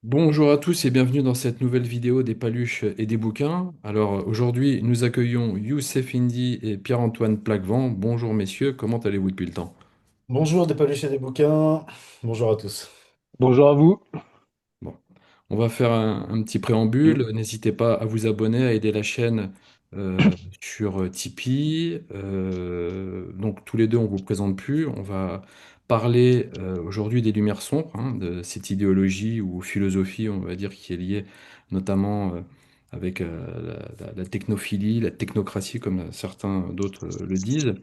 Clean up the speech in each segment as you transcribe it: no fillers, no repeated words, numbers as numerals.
Bonjour à tous et bienvenue dans cette nouvelle vidéo des paluches et des bouquins. Alors aujourd'hui, nous accueillons Youssef Indy et Pierre-Antoine Plaquevent. Bonjour messieurs, comment allez-vous depuis le temps? Bonjour des paluches et des bouquins. Bonjour à tous. Bonjour à vous. Bon, on va faire un petit Mm. préambule. N'hésitez pas à vous abonner, à aider la chaîne sur Tipeee. Donc tous les deux, on vous présente plus. On va parler aujourd'hui des Lumières sombres, hein, de cette idéologie ou philosophie, on va dire, qui est liée notamment avec la technophilie, la technocratie, comme certains d'autres le disent.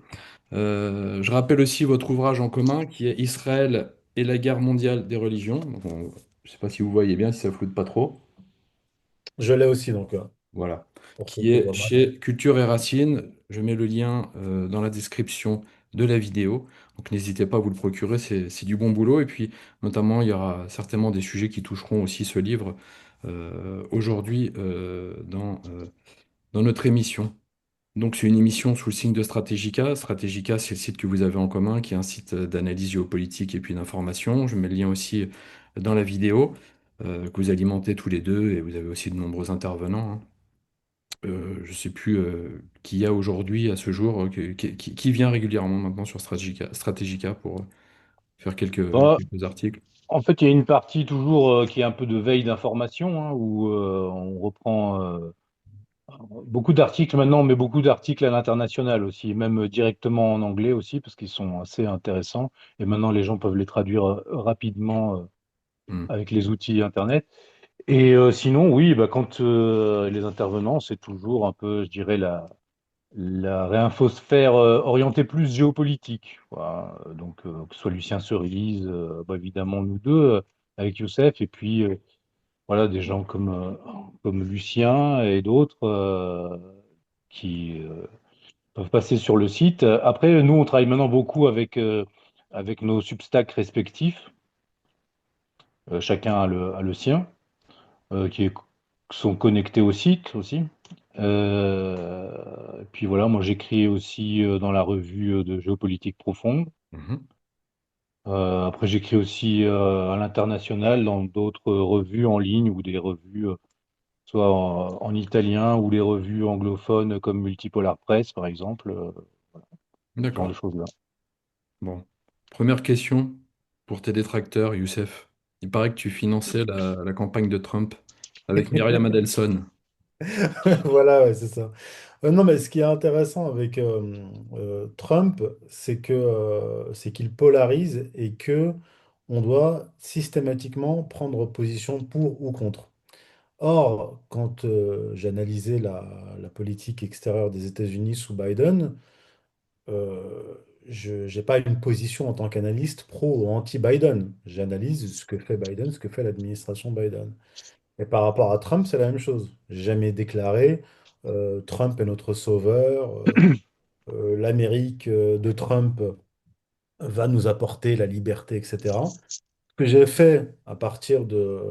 Je rappelle aussi votre ouvrage en commun qui est Israël et la guerre mondiale des religions. Je ne sais pas si vous voyez bien, si ça floute pas trop. Je l'ai aussi Voilà. pour ceux Qui qui est voient mal. chez Culture et Racines. Je mets le lien dans la description de la vidéo. Donc n'hésitez pas à vous le procurer, c'est du bon boulot. Et puis notamment, il y aura certainement des sujets qui toucheront aussi ce livre aujourd'hui dans notre émission. Donc, c'est une émission sous le signe de Stratégica. Stratégica, c'est le site que vous avez en commun, qui est un site d'analyse géopolitique et puis d'information. Je mets le lien aussi dans la vidéo, que vous alimentez tous les deux, et vous avez aussi de nombreux intervenants, hein. Je ne sais plus qui y a aujourd'hui, à ce jour, qui vient régulièrement maintenant sur Stratégica pour faire Bah, quelques articles. en fait, il y a une partie toujours qui est un peu de veille d'information, hein, où on reprend beaucoup d'articles maintenant, mais beaucoup d'articles à l'international aussi, et même directement en anglais aussi, parce qu'ils sont assez intéressants. Et maintenant, les gens peuvent les traduire rapidement Hmm. avec les outils Internet. Et sinon, oui, bah, quand les intervenants, c'est toujours un peu, je dirais, la réinfosphère orientée plus géopolitique. Voilà. Donc, que ce soit Lucien Cerise, bah, évidemment nous deux, avec Youssef, et puis voilà, des gens comme Lucien et d'autres qui peuvent passer sur le site. Après, nous, on travaille maintenant beaucoup avec nos Substacks respectifs. Chacun a le sien, qui sont connectés au site aussi. Et puis voilà, moi j'écris aussi dans la revue de géopolitique profonde. Mhm. Après j'écris aussi à l'international dans d'autres revues en ligne ou des revues soit en italien ou les revues anglophones comme Multipolar Press par exemple, ce genre de D'accord. choses-là. Bon. Première question pour tes détracteurs, Youssef. Il paraît que tu finançais la campagne de Trump avec Myriam Adelson. Voilà, ouais, c'est ça. Non, mais ce qui est intéressant avec Trump, c'est qu'il polarise et que on doit systématiquement prendre position pour ou contre. Or, quand j'analysais la politique extérieure des États-Unis sous Biden, je n'ai pas une position en tant qu'analyste pro ou anti-Biden. J'analyse ce que fait Biden, ce que fait l'administration Biden. Et par rapport à Trump, c'est la même chose. J'ai jamais déclaré Trump est notre sauveur, l'Amérique de Trump va nous apporter la liberté, etc. Ce que j'ai fait à partir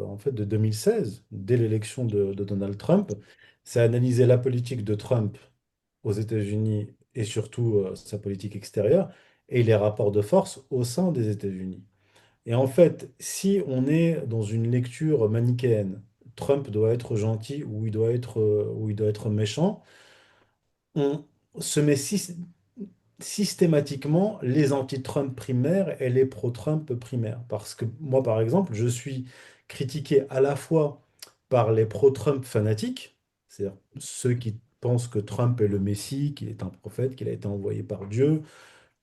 en fait, de 2016, dès l'élection de Donald Trump, c'est analyser la politique de Trump aux États-Unis et surtout sa politique extérieure et les rapports de force au sein des États-Unis. Et en fait, si on est dans une lecture manichéenne, Trump doit être gentil ou il doit être méchant, on se met systématiquement les anti-Trump primaires et les pro-Trump primaires. Parce que moi, par exemple, je suis critiqué à la fois par les pro-Trump fanatiques, c'est-à-dire ceux qui pensent que Trump est le Messie, qu'il est un prophète, qu'il a été envoyé par Dieu,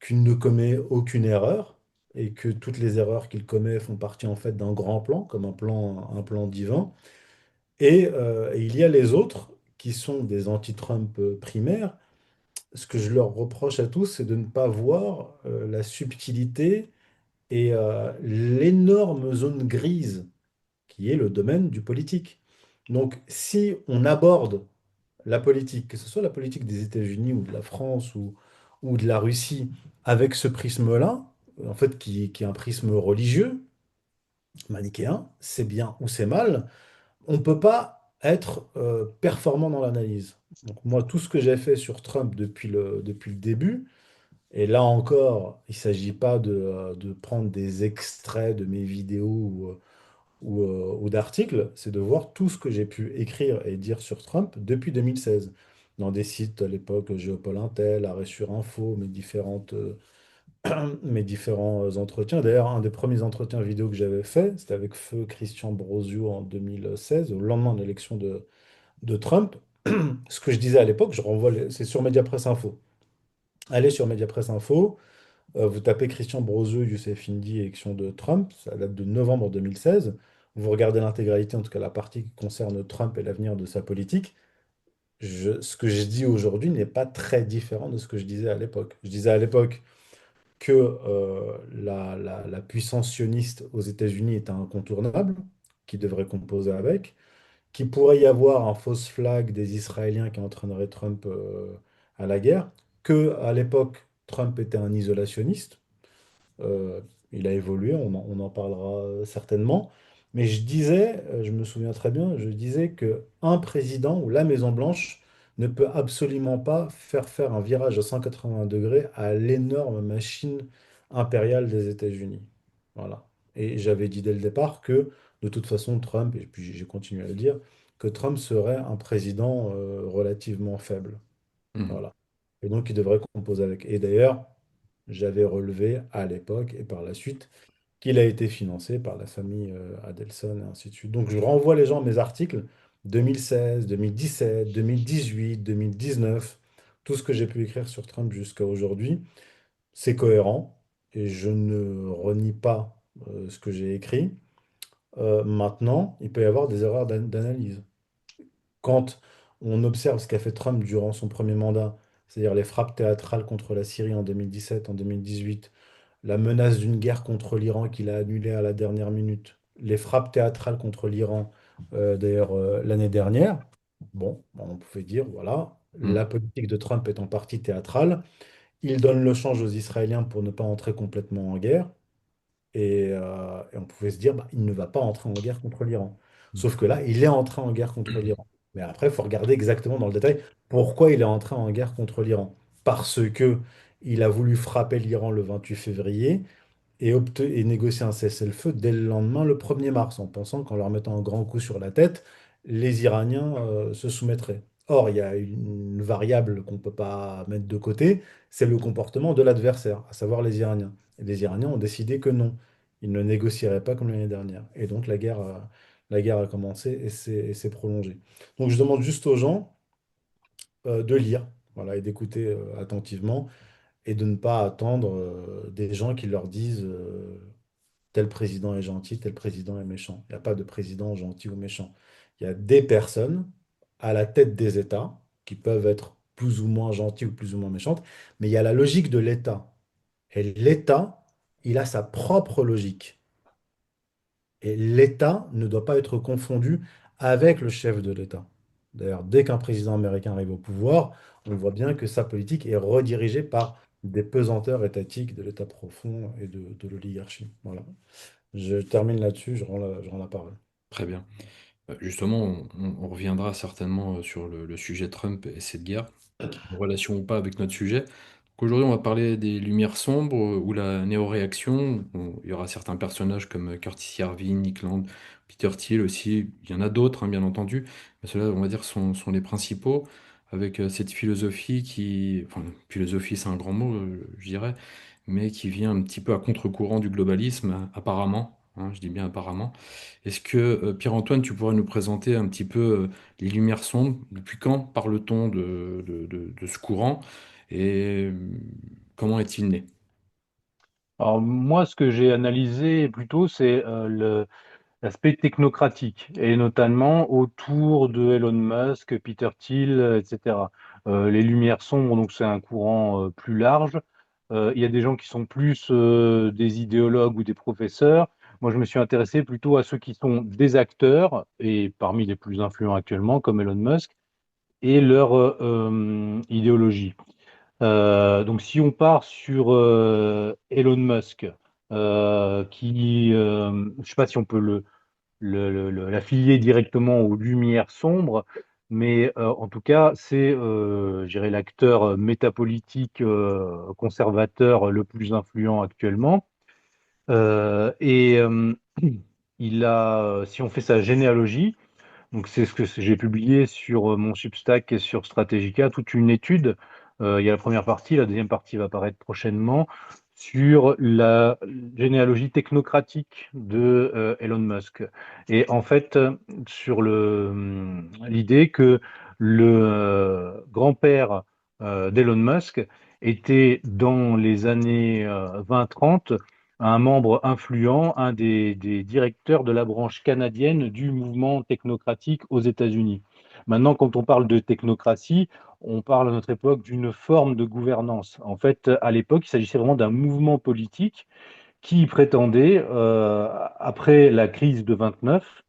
qu'il ne commet aucune erreur et que toutes les erreurs qu'il commet font partie en fait d'un grand plan, comme un plan divin. Et il y a les autres qui sont des anti-Trump primaires. Ce que je leur reproche à tous, c'est de ne pas voir la subtilité et l'énorme zone grise qui est le domaine du politique. Donc, si on aborde la politique, que ce soit la politique des États-Unis ou de la France ou de la Russie, avec ce prisme-là, en fait, qui est un prisme religieux, manichéen, c'est bien ou c'est mal, on ne peut pas être performant dans l'analyse. Donc moi, tout ce que j'ai fait sur Trump depuis le début, et là encore, il ne s'agit pas de prendre des extraits de mes vidéos ou d'articles, c'est de voir tout ce que j'ai pu écrire et dire sur Trump depuis 2016, dans des sites à l'époque, Géopol Intel, Arrêt sur Info, mes différents entretiens. D'ailleurs, un des premiers entretiens vidéo que j'avais fait, c'était avec feu Christian Brosio en 2016, au lendemain de l'élection de Trump. Ce que je disais à l'époque, c'est sur Mediapresse Info. Allez sur Mediapresse Info, vous tapez Christian Broseux, Youssef Indy, élection de Trump, ça date de novembre 2016. Vous regardez l'intégralité, en tout cas la partie qui concerne Trump et l'avenir de sa politique. Ce que je dis aujourd'hui n'est pas très différent de ce que je disais à l'époque. Je disais à l'époque que la puissance sioniste aux États-Unis est incontournable, qui devrait composer avec, qu'il pourrait y avoir un fausse flag des Israéliens qui entraînerait Trump à la guerre, que à l'époque Trump était un isolationniste. Euh, il a évolué, on en parlera certainement. Mais je disais, je me souviens très bien, je disais que un président ou la Maison-Blanche ne peut absolument pas faire un virage à 180 degrés à l'énorme machine impériale des États-Unis. Voilà. Et j'avais dit dès le départ que, de toute façon, Trump, et puis j'ai continué à le dire, que Trump serait un président relativement faible. Mhm. Voilà. Et donc, il devrait composer avec. Et d'ailleurs, j'avais relevé à l'époque et par la suite qu'il a été financé par la famille Adelson et ainsi de suite. Donc, je renvoie les gens à mes articles 2016, 2017, 2018, 2019, tout ce que j'ai pu écrire sur Trump jusqu'à aujourd'hui, c'est cohérent et je ne renie pas ce que j'ai écrit. Maintenant, il peut y avoir des erreurs d'analyse. Quand on observe ce qu'a fait Trump durant son premier mandat, c'est-à-dire les frappes théâtrales contre la Syrie en 2017, en 2018, la menace d'une guerre contre l'Iran qu'il a annulée à la dernière minute, les frappes théâtrales contre l'Iran, d'ailleurs, l'année dernière, bon, on pouvait dire, voilà, la Mhm. politique de Trump est en partie théâtrale. Il donne le change aux Israéliens pour ne pas entrer complètement en guerre. Et on pouvait se dire, bah, il ne va pas entrer en guerre contre l'Iran. Sauf que là, il est entré en guerre contre l'Iran. Mais après, il faut regarder exactement dans le détail pourquoi il est entré en guerre contre l'Iran. Parce que il a voulu frapper l'Iran le 28 février et négocier un cessez-le-feu dès le lendemain, le 1er mars, en pensant qu'en leur mettant un grand coup sur la tête, les Iraniens se soumettraient. Or, il y a une variable qu'on ne peut pas mettre de côté, c'est le comportement de l'adversaire, à savoir les Iraniens. Et les Iraniens ont décidé que non, ils ne négocieraient pas comme l'année dernière. Et donc la guerre a commencé et s'est prolongée. Donc je demande juste aux gens de lire, voilà, et d'écouter attentivement et de ne pas attendre des gens qui leur disent tel président est gentil, tel président est méchant. Il n'y a pas de président gentil ou méchant. Il y a des personnes à la tête des États qui peuvent être plus ou moins gentilles ou plus ou moins méchantes, mais il y a la logique de l'État. Et l'État, il a sa propre logique. Et l'État ne doit pas être confondu avec le chef de l'État. D'ailleurs, dès qu'un président américain arrive au pouvoir, on voit bien que sa politique est redirigée par des pesanteurs étatiques de l'État profond et de l'oligarchie. Voilà. Je termine là-dessus, je rends la parole. Très bien. Justement, on reviendra certainement sur le sujet Trump et cette guerre, qui a une relation ou pas avec notre sujet. Donc aujourd'hui, on va parler des Lumières sombres ou la néo-réaction. Il y aura certains personnages comme Curtis Yarvin, Nick Land, Peter Thiel aussi. Il y en a d'autres, hein, bien entendu. Mais ceux-là, on va dire, sont les principaux, avec cette philosophie qui... Enfin, philosophie, c'est un grand mot, je dirais, mais qui vient un petit peu à contre-courant du globalisme, apparemment. Hein, je dis bien apparemment. Est-ce que, Pierre-Antoine, tu pourrais nous présenter un petit peu les Lumières sombres? Depuis quand parle-t-on de ce courant et comment est-il né? Alors moi, ce que j'ai analysé plutôt, c'est l'aspect technocratique, et notamment autour de Elon Musk, Peter Thiel, etc. Les Lumières sombres, donc c'est un courant plus large. Il y a des gens qui sont plus des idéologues ou des professeurs. Moi, je me suis intéressé plutôt à ceux qui sont des acteurs, et parmi les plus influents actuellement, comme Elon Musk, et leur idéologie. Donc, si on part sur Elon Musk, je ne sais pas si on peut l'affilier directement aux Lumières sombres, mais en tout cas, c'est, je dirais, l'acteur métapolitique conservateur le plus influent actuellement. Et si on fait sa généalogie, donc c'est ce que j'ai publié sur mon Substack et sur Strategica, toute une étude. Il y a la première partie, la deuxième partie va apparaître prochainement sur la généalogie technocratique de Elon Musk. Et en fait, sur l'idée que le grand-père d'Elon Musk était dans les années 20-30 un membre influent, un des directeurs de la branche canadienne du mouvement technocratique aux États-Unis. Maintenant, quand on parle de technocratie, on parle à notre époque d'une forme de gouvernance. En fait, à l'époque, il s'agissait vraiment d'un mouvement politique qui prétendait, après la crise de 29,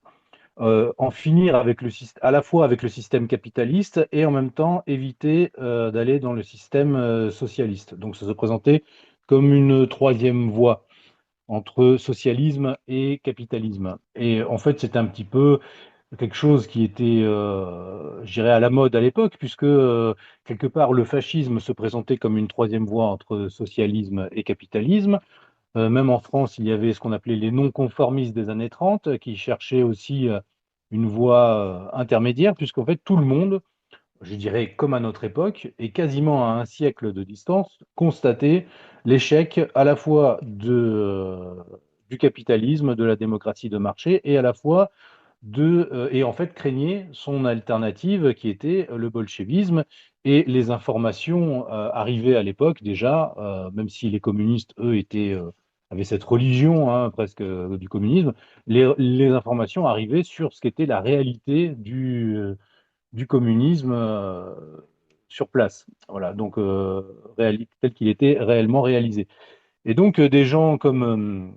en finir avec à la fois avec le système capitaliste et en même temps éviter d'aller dans le système socialiste. Donc ça se présentait comme une troisième voie entre socialisme et capitalisme. Et en fait, c'était un petit peu quelque chose qui était, je dirais, à la mode à l'époque, puisque quelque part, le fascisme se présentait comme une troisième voie entre socialisme et capitalisme. Même en France, il y avait ce qu'on appelait les non-conformistes des années 30, qui cherchaient aussi une voie intermédiaire, puisqu'en fait, tout le monde, je dirais comme à notre époque, et quasiment à un siècle de distance, constater l'échec à la fois du capitalisme, de la démocratie de marché, et à la fois et en fait craignait son alternative qui était le bolchevisme et les informations arrivaient à l'époque déjà, même si les communistes, eux, avaient cette religion hein, presque du communisme, les informations arrivaient sur ce qu'était la réalité du communisme sur place. Voilà, donc tel qu'il était réellement réalisé. Et donc des gens comme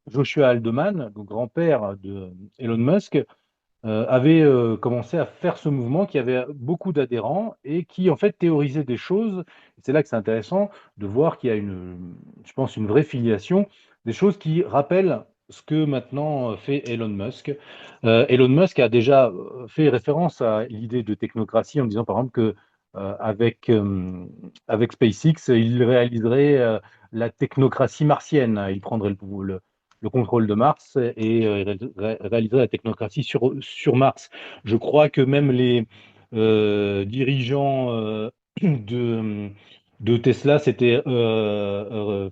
Joshua Haldeman, le grand-père de Elon Musk, avait commencé à faire ce mouvement qui avait beaucoup d'adhérents et qui en fait théorisait des choses. C'est là que c'est intéressant de voir qu'il y a je pense, une vraie filiation, des choses qui rappellent ce que maintenant fait Elon Musk. Elon Musk a déjà fait référence à l'idée de technocratie en disant par exemple que avec SpaceX, il réaliserait la technocratie martienne. Il prendrait le contrôle de Mars et réaliser la technocratie sur Mars. Je crois que même les dirigeants de, de Tesla s'étaient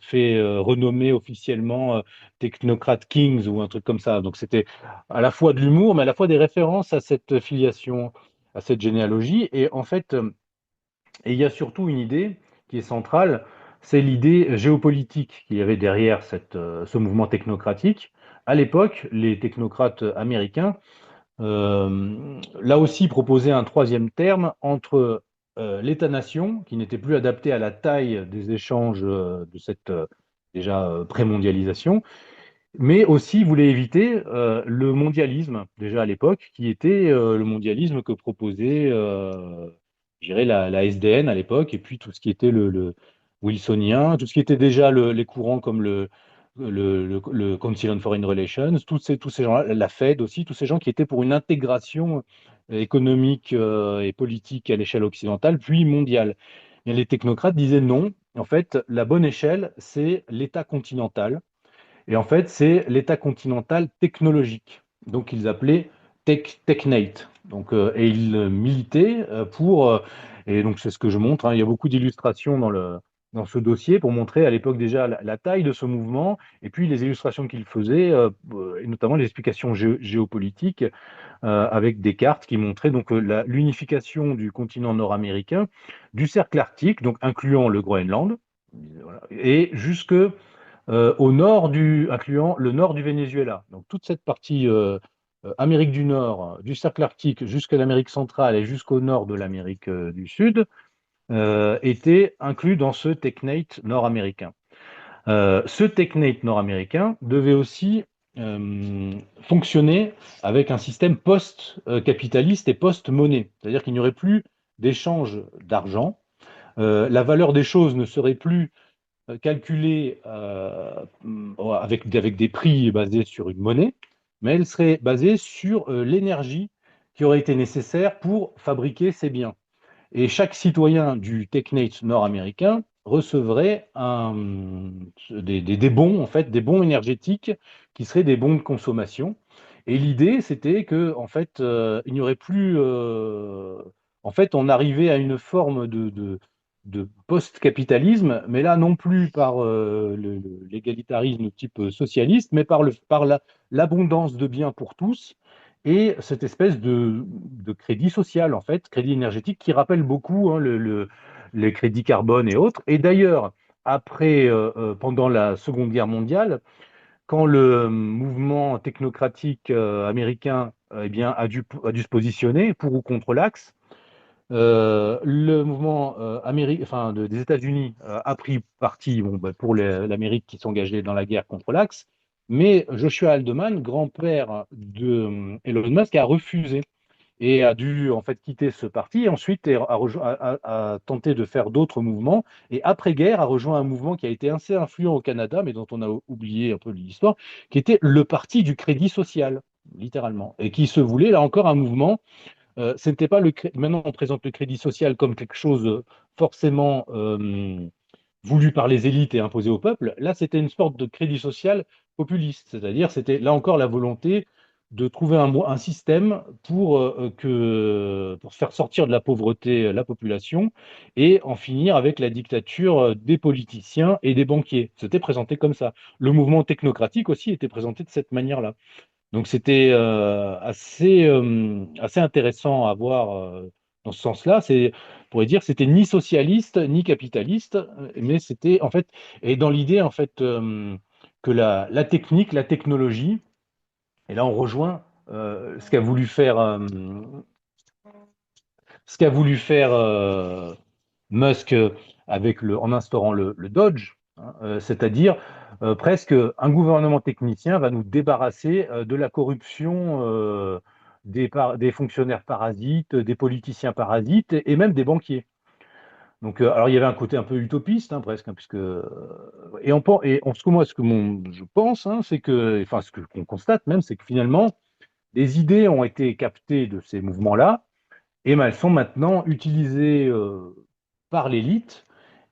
fait renommer officiellement Technocrat Kings ou un truc comme ça. Donc c'était à la fois de l'humour, mais à la fois des références à cette filiation, à cette généalogie. Et en fait, et il y a surtout une idée qui est centrale, c'est l'idée géopolitique qu'il y avait derrière ce mouvement technocratique. À l'époque, les technocrates américains, là aussi, proposaient un troisième terme entre l'État-nation, qui n'était plus adapté à la taille des échanges de cette déjà prémondialisation, mais aussi voulait éviter le mondialisme, déjà à l'époque, qui était le mondialisme que proposait, je dirais, la SDN à l'époque, et puis tout ce qui était le wilsonien, tout ce qui était déjà les courants comme le Council on Foreign Relations, tous ces gens-là, la Fed aussi, tous ces gens qui étaient pour une intégration économique et politique à l'échelle occidentale, puis mondiale. Et les technocrates disaient non, en fait, la bonne échelle, c'est l'État continental et en fait, c'est l'État continental technologique. Donc, ils appelaient Technate. Donc, et ils militaient et donc c'est ce que je montre, hein, il y a beaucoup d'illustrations dans ce dossier pour montrer à l'époque déjà la taille de ce mouvement et puis les illustrations qu'il faisait, et notamment les explications géopolitiques avec des cartes qui montraient donc l'unification du continent nord-américain, du cercle arctique, donc incluant le Groenland, voilà, et jusque au nord incluant le nord du Venezuela. Donc toute cette partie Amérique du Nord, du cercle arctique jusqu'à l'Amérique centrale et jusqu'au nord de l'Amérique du Sud, était inclus dans ce technate nord-américain. Ce technate nord-américain devait aussi fonctionner avec un système post-capitaliste et post-monnaie. C'est-à-dire qu'il n'y aurait plus d'échange d'argent. La valeur des choses ne serait plus calculée avec des prix basés sur une monnaie, mais elle serait basée sur l'énergie qui aurait été nécessaire pour fabriquer ces biens. Et chaque citoyen du technate nord-américain recevrait des bons, en fait, des bons énergétiques qui seraient des bons de consommation. Et l'idée, c'était que, en fait, il n'y aurait plus. En fait, on arrivait à une forme de post-capitalisme, mais là non plus par l'égalitarisme type socialiste, mais par l'abondance de biens pour tous et cette espèce de crédit social, en fait, crédit énergétique qui rappelle beaucoup hein, les crédits carbone et autres. Et d'ailleurs, pendant la Seconde Guerre mondiale, quand le mouvement technocratique américain eh bien, a dû se positionner pour ou contre l'Axe, le mouvement des États-Unis a pris parti bon, bah, pour l'Amérique qui s'engageait dans la guerre contre l'Axe, mais Joshua Haldeman, grand-père de Elon Musk, a refusé et a dû en fait quitter ce parti et ensuite a tenté de faire d'autres mouvements et après-guerre a rejoint un mouvement qui a été assez influent au Canada mais dont on a oublié un peu l'histoire, qui était le Parti du Crédit Social, littéralement, et qui se voulait là encore un mouvement. Ce n'était pas maintenant on présente le crédit social comme quelque chose forcément voulu par les élites et imposé au peuple. Là, c'était une sorte de crédit social populiste, c'est-à-dire c'était là encore la volonté de trouver un système pour faire sortir de la pauvreté la population et en finir avec la dictature des politiciens et des banquiers. C'était présenté comme ça. Le mouvement technocratique aussi était présenté de cette manière-là. Donc c'était assez intéressant à voir dans ce sens-là. On pourrait dire, c'était ni socialiste ni capitaliste, mais c'était en fait et dans l'idée en fait que la technique, la technologie, et là on rejoint ce qu'a voulu faire Musk en instaurant le Dodge, hein, c'est-à-dire presque un gouvernement technicien va nous débarrasser de la corruption des fonctionnaires parasites, des politiciens parasites et même des banquiers. Donc, alors il y avait un côté un peu utopiste, hein, presque, hein, puisque ce que je pense, hein, c'est que, enfin, ce que qu'on constate même, c'est que finalement, des idées ont été captées de ces mouvements-là et ben, elles sont maintenant utilisées par l'élite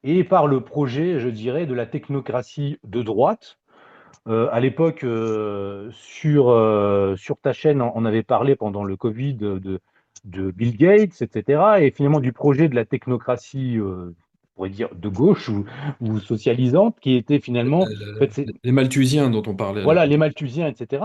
et par le projet, je dirais, de la technocratie de droite. À l'époque, sur ta chaîne, on avait parlé pendant le Covid de Bill Gates, etc. Et finalement du projet de la technocratie, on pourrait dire de gauche ou socialisante, qui était finalement, en fait, Les Malthusiens dont on parlait à voilà, l'époque. les Malthusiens, etc.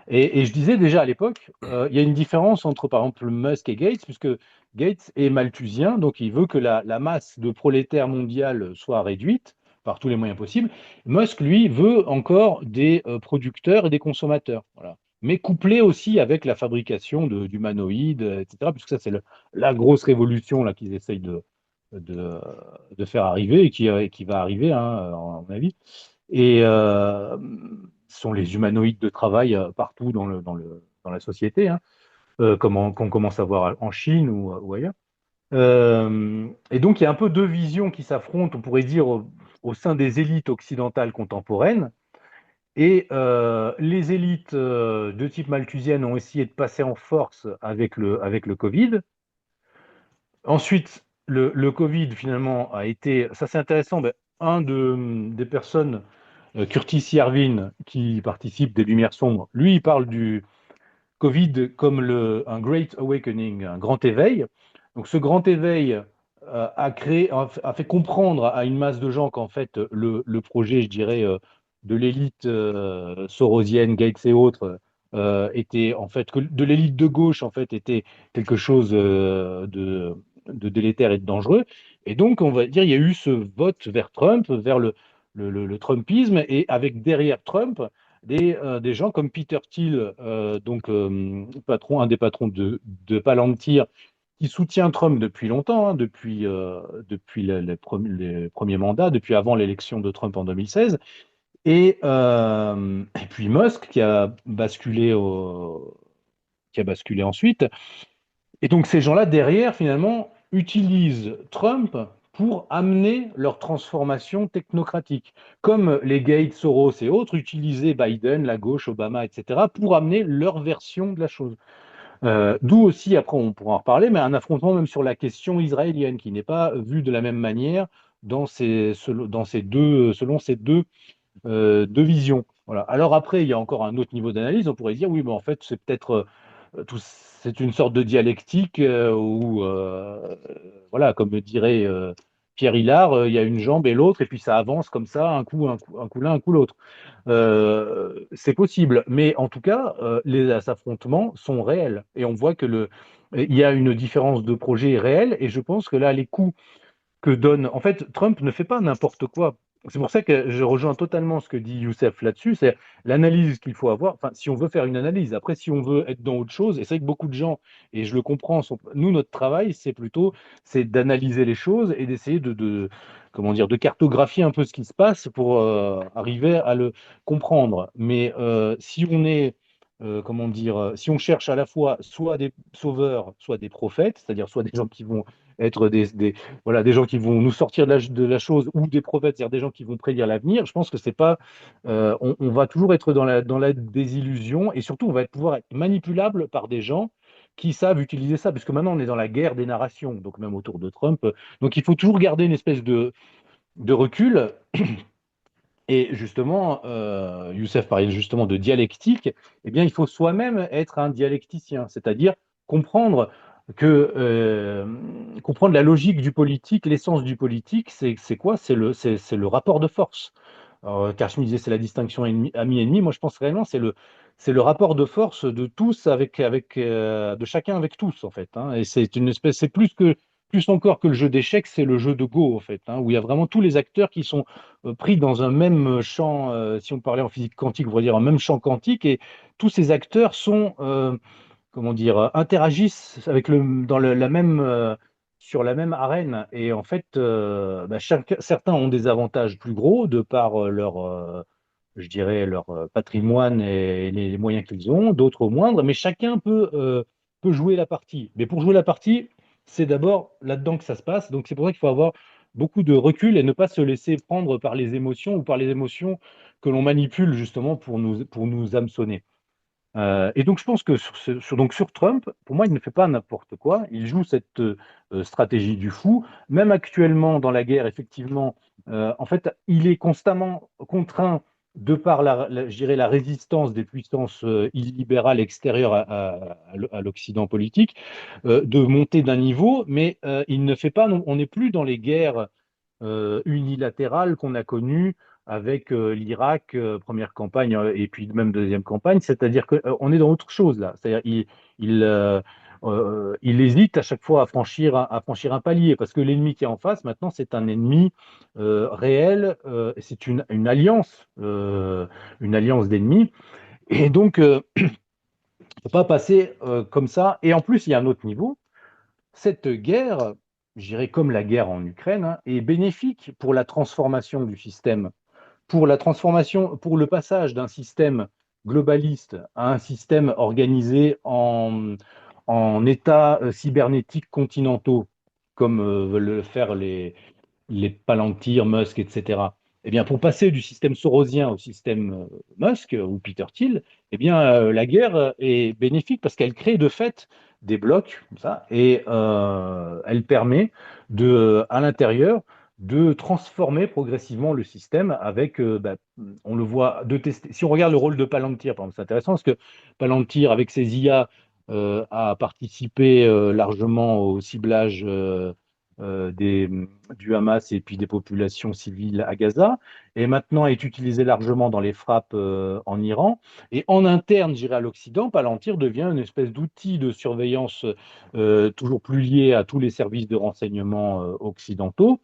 Et je disais déjà à l'époque, il y a une différence entre, par exemple, Musk et Gates, puisque Gates est malthusien, donc il veut que la masse de prolétaires mondiale soit réduite par tous les moyens possibles. Musk, lui, veut encore des producteurs et des consommateurs. Voilà. Mais couplé aussi avec la fabrication d'humanoïdes, etc., puisque ça, c'est la grosse révolution là, qu'ils essayent de, de faire arriver et qui va arriver, hein, à mon avis. Et ce sont les humanoïdes de travail partout dans la société, hein, qu'on commence à voir en Chine ou ailleurs. Et donc, il y a un peu deux visions qui s'affrontent, on pourrait dire, au sein des élites occidentales contemporaines. Et les élites de type malthusienne ont essayé de passer en force avec le Covid. Ensuite, le Covid, finalement, a été, ça c'est intéressant, ben, des personnes Curtis Yarvin, qui participe des Lumières sombres, lui, il parle du Covid comme un Great Awakening, un grand éveil. Donc, ce grand éveil a fait comprendre à une masse de gens qu'en fait, le projet, je dirais, de l'élite sorosienne, Gates et autres, était en fait, que de l'élite de gauche, en fait, était quelque chose de délétère et de dangereux. Et donc, on va dire, il y a eu ce vote vers Trump, vers le Trumpisme, et avec derrière Trump, des gens comme Peter Thiel, donc un des patrons de Palantir, qui soutient Trump depuis longtemps, hein, depuis les premiers mandats, depuis avant l'élection de Trump en 2016, et puis Musk qui a basculé ensuite. Et donc ces gens-là, derrière, finalement, utilisent Trump pour amener leur transformation technocratique, comme les Gates, Soros et autres utilisaient Biden, la gauche, Obama, etc., pour amener leur version de la chose. D'où aussi, après on pourra en reparler, mais un affrontement même sur la question israélienne, qui n'est pas vue de la même manière selon ces deux visions. Voilà. Alors après, il y a encore un autre niveau d'analyse. On pourrait dire, oui, mais en fait, c'est une sorte de dialectique où, voilà, comme dirait Pierre Hillard, il y a une jambe et l'autre, et puis ça avance comme ça, un coup l'un, un coup l'autre. C'est possible, mais en tout cas, les affrontements sont réels, et on voit il y a une différence de projet réelle, et je pense que là, les coups que donne. En fait, Trump ne fait pas n'importe quoi. C'est pour ça que je rejoins totalement ce que dit Youssef là-dessus. C'est l'analyse qu'il faut avoir. Enfin, si on veut faire une analyse, après, si on veut être dans autre chose, et c'est vrai que beaucoup de gens, et je le comprends, nous, notre travail, c'est d'analyser les choses et d'essayer comment dire, de cartographier un peu ce qui se passe pour arriver à le comprendre. Mais si on est comment dire, si on cherche à la fois soit des sauveurs, soit des prophètes, c'est-à-dire soit des gens qui vont être voilà, des gens qui vont nous sortir de la chose ou des prophètes, c'est-à-dire des gens qui vont prédire l'avenir. Je pense que c'est pas, on va toujours être dans la désillusion et surtout on va pouvoir être manipulable par des gens qui savent utiliser ça, puisque maintenant on est dans la guerre des narrations, donc même autour de Trump. Donc il faut toujours garder une espèce de recul. Et justement, Youssef parlait justement de dialectique, eh bien, il faut soi-même être un dialecticien, c'est-à-dire comprendre comprendre la logique du politique, l'essence du politique, c'est quoi? C'est le rapport de force. Alors, car je me disais, c'est la distinction ami-ennemi. Moi, je pense réellement, c'est le rapport de force de tous de chacun avec tous, en fait, hein. Et c'est une espèce, plus encore que le jeu d'échecs, c'est le jeu de Go, en fait, hein, où il y a vraiment tous les acteurs qui sont pris dans un même champ. Si on parlait en physique quantique, on pourrait dire un même champ quantique, et tous ces acteurs comment dire, interagissent sur la même arène. Et en fait, bah, certains ont des avantages plus gros de par je dirais, leur patrimoine et les moyens qu'ils ont, d'autres moindres, mais chacun peut jouer la partie. Mais pour jouer la partie, c'est d'abord là-dedans que ça se passe. Donc c'est pour ça qu'il faut avoir beaucoup de recul et ne pas se laisser prendre par les émotions ou par les émotions que l'on manipule justement pour nous hameçonner. Et donc, je pense que sur Trump, pour moi, il ne fait pas n'importe quoi. Il joue cette stratégie du fou. Même actuellement, dans la guerre, effectivement, en fait, il est constamment contraint, de par je dirais, la résistance des puissances illibérales extérieures à l'Occident politique, de monter d'un niveau, mais il ne fait pas, on n'est plus dans les guerres unilatérale qu'on a connue avec l'Irak, première campagne, et puis même deuxième campagne, c'est-à-dire qu'on est dans autre chose là. C'est-à-dire il hésite à chaque fois à franchir un palier, parce que l'ennemi qui est en face, maintenant, c'est un ennemi réel, c'est une alliance d'ennemis, et donc, il ne faut pas passer comme ça. Et en plus, il y a un autre niveau. Cette guerre, je dirais comme la guerre en Ukraine, hein, est bénéfique pour la transformation du système, pour la transformation, pour le passage d'un système globaliste à un système organisé en États cybernétiques continentaux, comme veulent le faire les Palantir, Musk, etc. Eh bien, pour passer du système sorosien au système Musk ou Peter Thiel, eh bien, la guerre est bénéfique parce qu'elle crée de fait des blocs, comme ça, et elle permet à l'intérieur de transformer progressivement le système avec, on le voit, de tester. Si on regarde le rôle de Palantir, par exemple, c'est intéressant parce que Palantir, avec ses IA, a participé largement au ciblage du Hamas et puis des populations civiles à Gaza, et maintenant est utilisé largement dans les frappes en Iran. Et en interne, j'irai à l'Occident, Palantir devient une espèce d'outil de surveillance toujours plus lié à tous les services de renseignement occidentaux,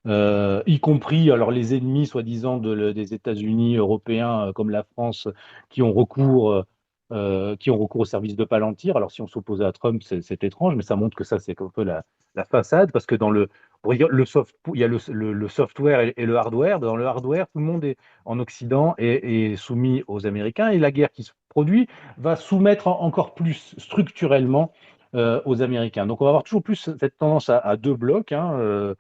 y compris alors les ennemis soi-disant des États-Unis européens comme la France qui ont recours au service de Palantir. Alors si on s'oppose à Trump, c'est étrange, mais ça montre que ça c'est un peu la façade, parce que il y a le software et le hardware. Dans le hardware, tout le monde est en Occident est soumis aux Américains, et la guerre qui se produit va soumettre encore plus structurellement aux Américains. Donc on va avoir toujours plus cette tendance à deux blocs, hein,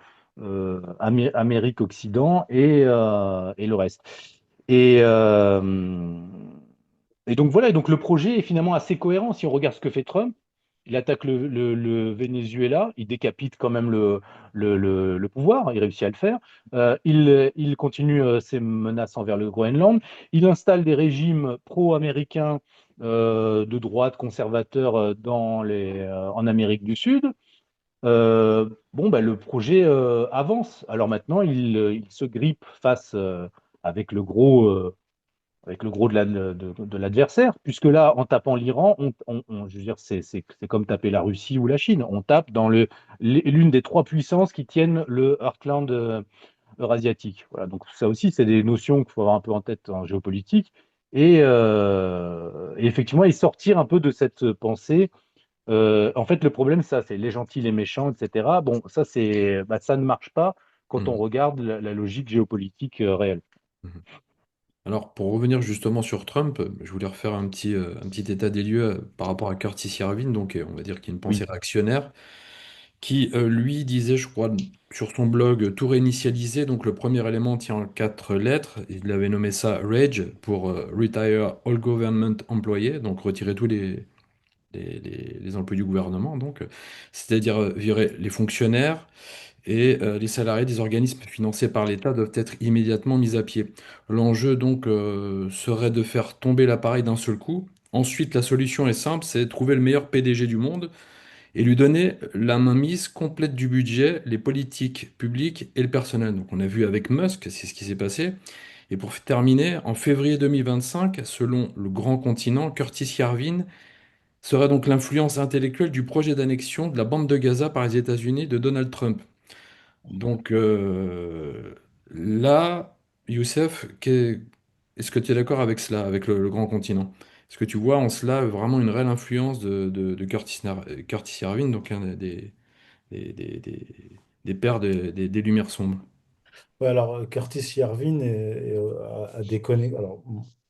Amérique-Occident et le reste. Et, euh, et donc voilà, et donc le projet est finalement assez cohérent si on regarde ce que fait Trump. il attaque le Venezuela, il décapite quand même le pouvoir, il réussit à le faire. Il continue ses menaces envers le Groenland. Il installe des régimes pro-américains de droite conservateurs en Amérique du Sud. Bon, bah, le projet avance. Alors maintenant, il se grippe face avec le gros, avec le gros de l'adversaire, puisque là, en tapant l'Iran, je veux dire, c'est comme taper la Russie ou la Chine. On tape dans l'une des trois puissances qui tiennent le Heartland eurasiatique. Voilà, donc ça aussi, c'est des notions qu'il faut avoir un peu en tête en géopolitique. Et effectivement, et sortir un peu de cette pensée. En fait, le problème, ça, c'est les gentils, les méchants, etc. Bon, ça, ça ne marche pas quand on Mhm. regarde la logique géopolitique réelle. Mhm. Alors, pour revenir justement sur Trump, je voulais refaire un petit état des lieux par rapport à Curtis Yarvin, donc on va dire qu'il y a une pensée Oui. réactionnaire, qui lui disait, je crois, sur son blog, tout réinitialiser, donc le premier élément tient en quatre lettres, il avait nommé ça RAGE pour Retire All Government Employees, donc retirer tous les employés du gouvernement, donc c'est-à-dire virer les fonctionnaires, et les salariés des organismes financés par l'État doivent être immédiatement mis à pied. L'enjeu donc serait de faire tomber l'appareil d'un seul coup. Ensuite, la solution est simple, c'est trouver le meilleur PDG du monde et lui donner la mainmise complète du budget, les politiques publiques et le personnel. Donc on a vu avec Musk, c'est ce qui s'est passé. Et pour terminer, en février 2025, selon le Grand Continent, Curtis Yarvin serait donc l'influence intellectuelle du projet d'annexion de la bande de Gaza par les États-Unis de Donald Trump. Donc là, Youssef, est-ce que tu es d'accord avec cela, avec le grand continent? Est-ce que tu vois en cela vraiment une réelle influence de Curtis Yarvin, donc un des pères des Lumières sombres? Ouais, alors, Curtis Yarvin a des connexions. Alors,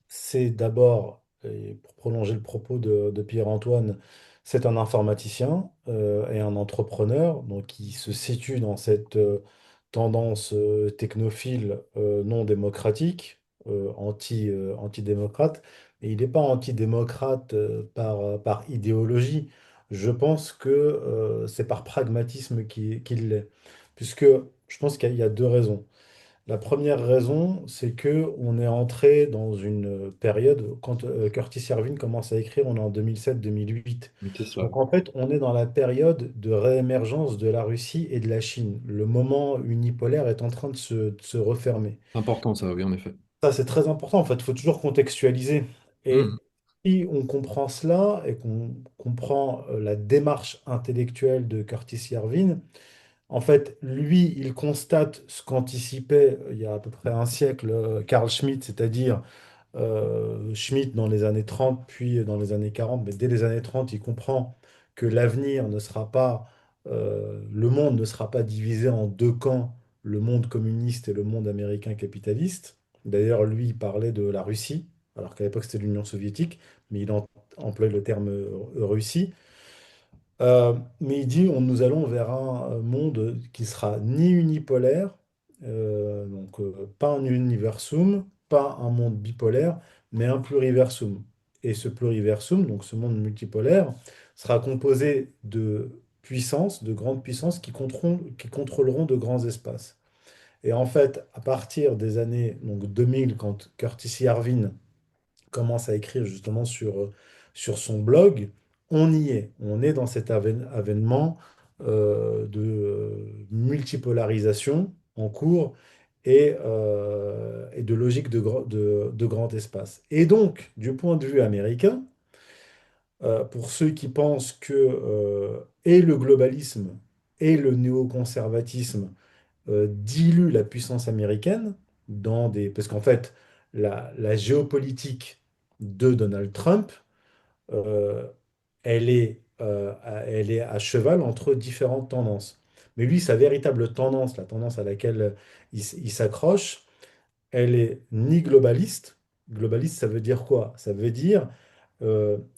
c'est d'abord, et pour prolonger le propos de Pierre-Antoine, c'est un informaticien et un entrepreneur, donc il se situe dans cette tendance technophile non démocratique, antidémocrate. Et il n'est pas antidémocrate par idéologie. Je pense que c'est par pragmatisme qu'il l'est. Puisque je pense qu'il y a deux raisons. La première raison, c'est que on est entré dans une période, quand Curtis Yarvin commence à écrire, on est en 2007-2008. C'est cela. Donc en fait, on est dans la période de réémergence de la Russie et de la Chine. Le moment unipolaire est en train de se refermer. C'est important ça, oui, en effet. Ça, c'est très important. En fait, il faut toujours contextualiser. Mhm. Et si on comprend cela et qu'on comprend la démarche intellectuelle de Curtis Yarvin, en fait, lui, il constate ce qu'anticipait il y a à peu près un siècle Carl Schmitt, c'est-à-dire Schmitt dans les années 30, puis dans les années 40. Mais dès les années 30, il comprend que l'avenir ne sera pas, le monde ne sera pas divisé en deux camps, le monde communiste et le monde américain capitaliste. D'ailleurs, lui, il parlait de la Russie, alors qu'à l'époque c'était l'Union soviétique, mais il emploie le terme Russie. Mais il dit, nous allons vers un monde qui sera ni unipolaire, donc pas un universum, pas un monde bipolaire, mais un pluriversum. Et ce pluriversum, donc ce monde multipolaire, sera composé de puissances, de grandes puissances qui contrôleront de grands espaces. Et en fait, à partir des années donc 2000, quand Curtis Yarvin commence à écrire justement sur son blog, on y est. On est dans cet avènement de multipolarisation en cours et de logique de grand espace. Et donc, du point de vue américain, pour ceux qui pensent que et le globalisme et le néoconservatisme dilue la puissance américaine parce qu'en fait, la géopolitique de Donald Trump, euh, elle est à cheval entre différentes tendances. Mais lui, sa véritable tendance, la tendance à laquelle il s'accroche, elle est ni globaliste. Globaliste, ça veut dire quoi? Ça veut dire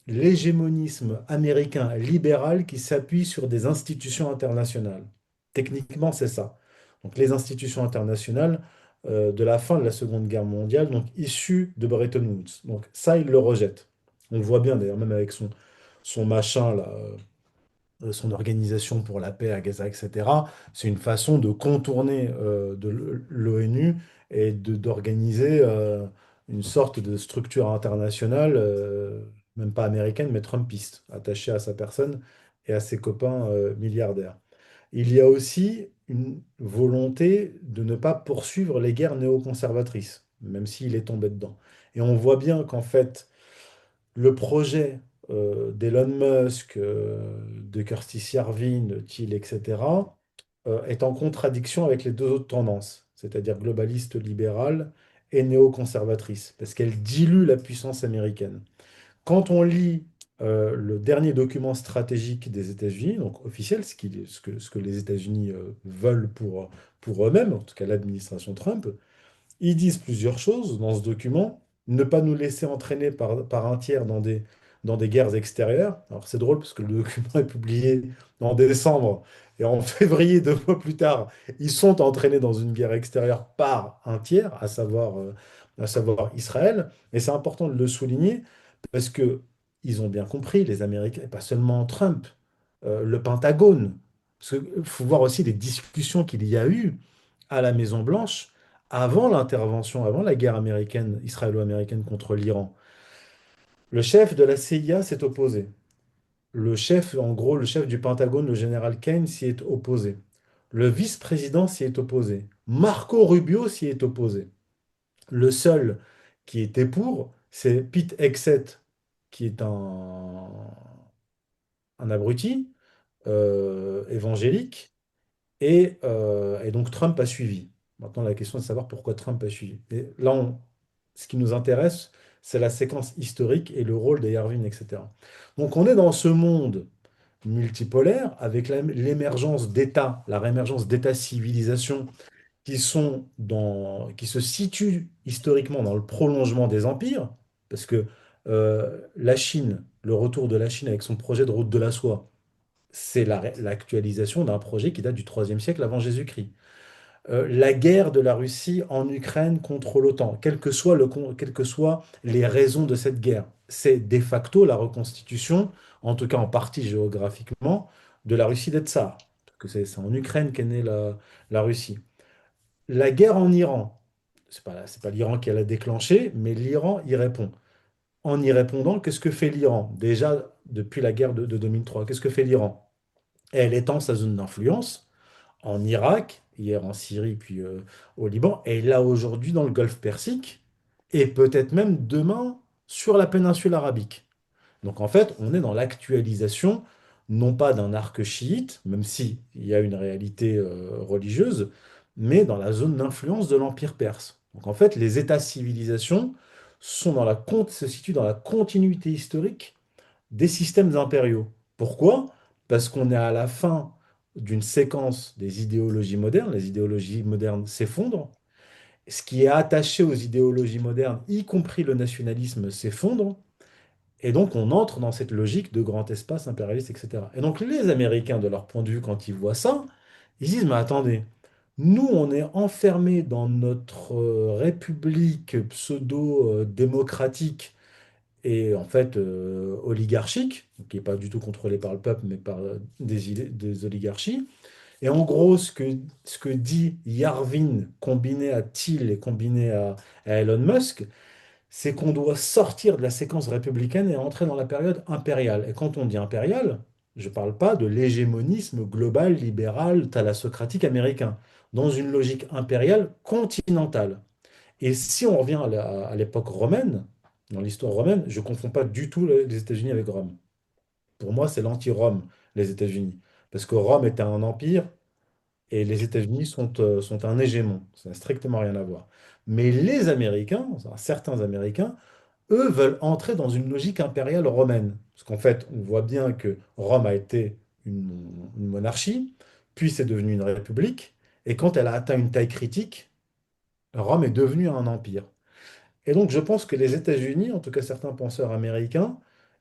l'hégémonisme américain libéral qui s'appuie sur des institutions internationales. Techniquement, c'est ça. Donc les institutions internationales de la fin de la Seconde Guerre mondiale, donc issues de Bretton Woods. Donc ça, il le rejette. On le voit bien d'ailleurs, même avec son machin là. son organisation pour la paix à Gaza, etc. C'est une façon de contourner l'ONU et d'organiser une sorte de structure internationale, même pas américaine, mais trumpiste, attachée à sa personne et à ses copains milliardaires. Il y a aussi une volonté de ne pas poursuivre les guerres néoconservatrices, même s'il est tombé dedans. Et on voit bien qu'en fait, le projet d'Elon Musk, de Kirsty Yarvin, de Thiel, etc., est en contradiction avec les deux autres tendances, c'est-à-dire globaliste libérale et néoconservatrice, parce qu'elle dilue la puissance américaine. Quand on lit le dernier document stratégique des États-Unis, donc officiel, ce que les États-Unis veulent pour eux-mêmes, en tout cas l'administration Trump, ils disent plusieurs choses dans ce document. Ne pas nous laisser entraîner par un tiers dans des guerres extérieures. Alors c'est drôle parce que le document est publié en décembre et en février, 2 mois plus tard, ils sont entraînés dans une guerre extérieure par un tiers, à savoir Israël. Et c'est important de le souligner parce que ils ont bien compris, les Américains, et pas seulement Trump, le Pentagone. Parce qu'il faut voir aussi les discussions qu'il y a eu à la Maison-Blanche avant l'intervention, avant la guerre américaine, israélo-américaine contre l'Iran. Le chef de la CIA s'est opposé. Le chef, en gros, le chef du Pentagone, le général Kane, s'y est opposé. Le vice-président s'y est opposé. Marco Rubio s'y est opposé. Le seul qui était pour, c'est Pete Hegseth, qui est un abruti évangélique. Et donc Trump a suivi. Maintenant, la question est de savoir pourquoi Trump a suivi. Et là, ce qui nous intéresse, c'est la séquence historique et le rôle des Yarvin, etc. Donc on est dans ce monde multipolaire avec l'émergence d'États, la réémergence d'États-civilisations qui se situent historiquement dans le prolongement des empires, parce que la Chine, le retour de la Chine avec son projet de route de la soie, c'est l'actualisation d'un projet qui date du IIIe siècle avant Jésus-Christ. La guerre de la Russie en Ukraine contre l'OTAN, quelles que soient les raisons de cette guerre, c'est de facto la reconstitution, en tout cas en partie géographiquement, de la Russie des Tsars. Que c'est en Ukraine qu'est née la Russie. La guerre en Iran, c'est pas l'Iran qui l'a déclenchée, mais l'Iran y répond. En y répondant, qu'est-ce que fait l'Iran? Déjà, depuis la guerre de 2003, qu'est-ce que fait l'Iran? Elle étend sa zone d'influence en Irak, hier en Syrie, puis au Liban, et là aujourd'hui dans le Golfe Persique, et peut-être même demain sur la péninsule arabique. Donc en fait, on est dans l'actualisation, non pas d'un arc chiite, même si il y a une réalité religieuse, mais dans la zone d'influence de l'Empire perse. Donc en fait, les États-civilisations se situent dans la continuité historique des systèmes impériaux. Pourquoi? Parce qu'on est à la fin d'une séquence des idéologies modernes. Les idéologies modernes s'effondrent. Ce qui est attaché aux idéologies modernes, y compris le nationalisme, s'effondre. Et donc on entre dans cette logique de grand espace impérialiste, etc. Et donc les Américains, de leur point de vue, quand ils voient ça, ils disent, mais attendez, nous, on est enfermés dans notre république pseudo-démocratique et en fait oligarchique, qui n'est pas du tout contrôlé par le peuple, mais par des oligarchies. Et en gros, ce que dit Yarvin, combiné à Thiel et combiné à Elon Musk, c'est qu'on doit sortir de la séquence républicaine et entrer dans la période impériale. Et quand on dit impériale, je ne parle pas de l'hégémonisme global, libéral, thalassocratique américain, dans une logique impériale continentale. Et si on revient à l'époque romaine, dans l'histoire romaine, je ne confonds pas du tout les États-Unis avec Rome. Pour moi, c'est l'anti-Rome, les États-Unis. Parce que Rome était un empire et les États-Unis sont un hégémon. Ça n'a strictement rien à voir. Mais les Américains, enfin, certains Américains, eux veulent entrer dans une logique impériale romaine. Parce qu'en fait, on voit bien que Rome a été une monarchie, puis c'est devenu une république, et quand elle a atteint une taille critique, Rome est devenue un empire. Et donc, je pense que les États-Unis, en tout cas certains penseurs américains,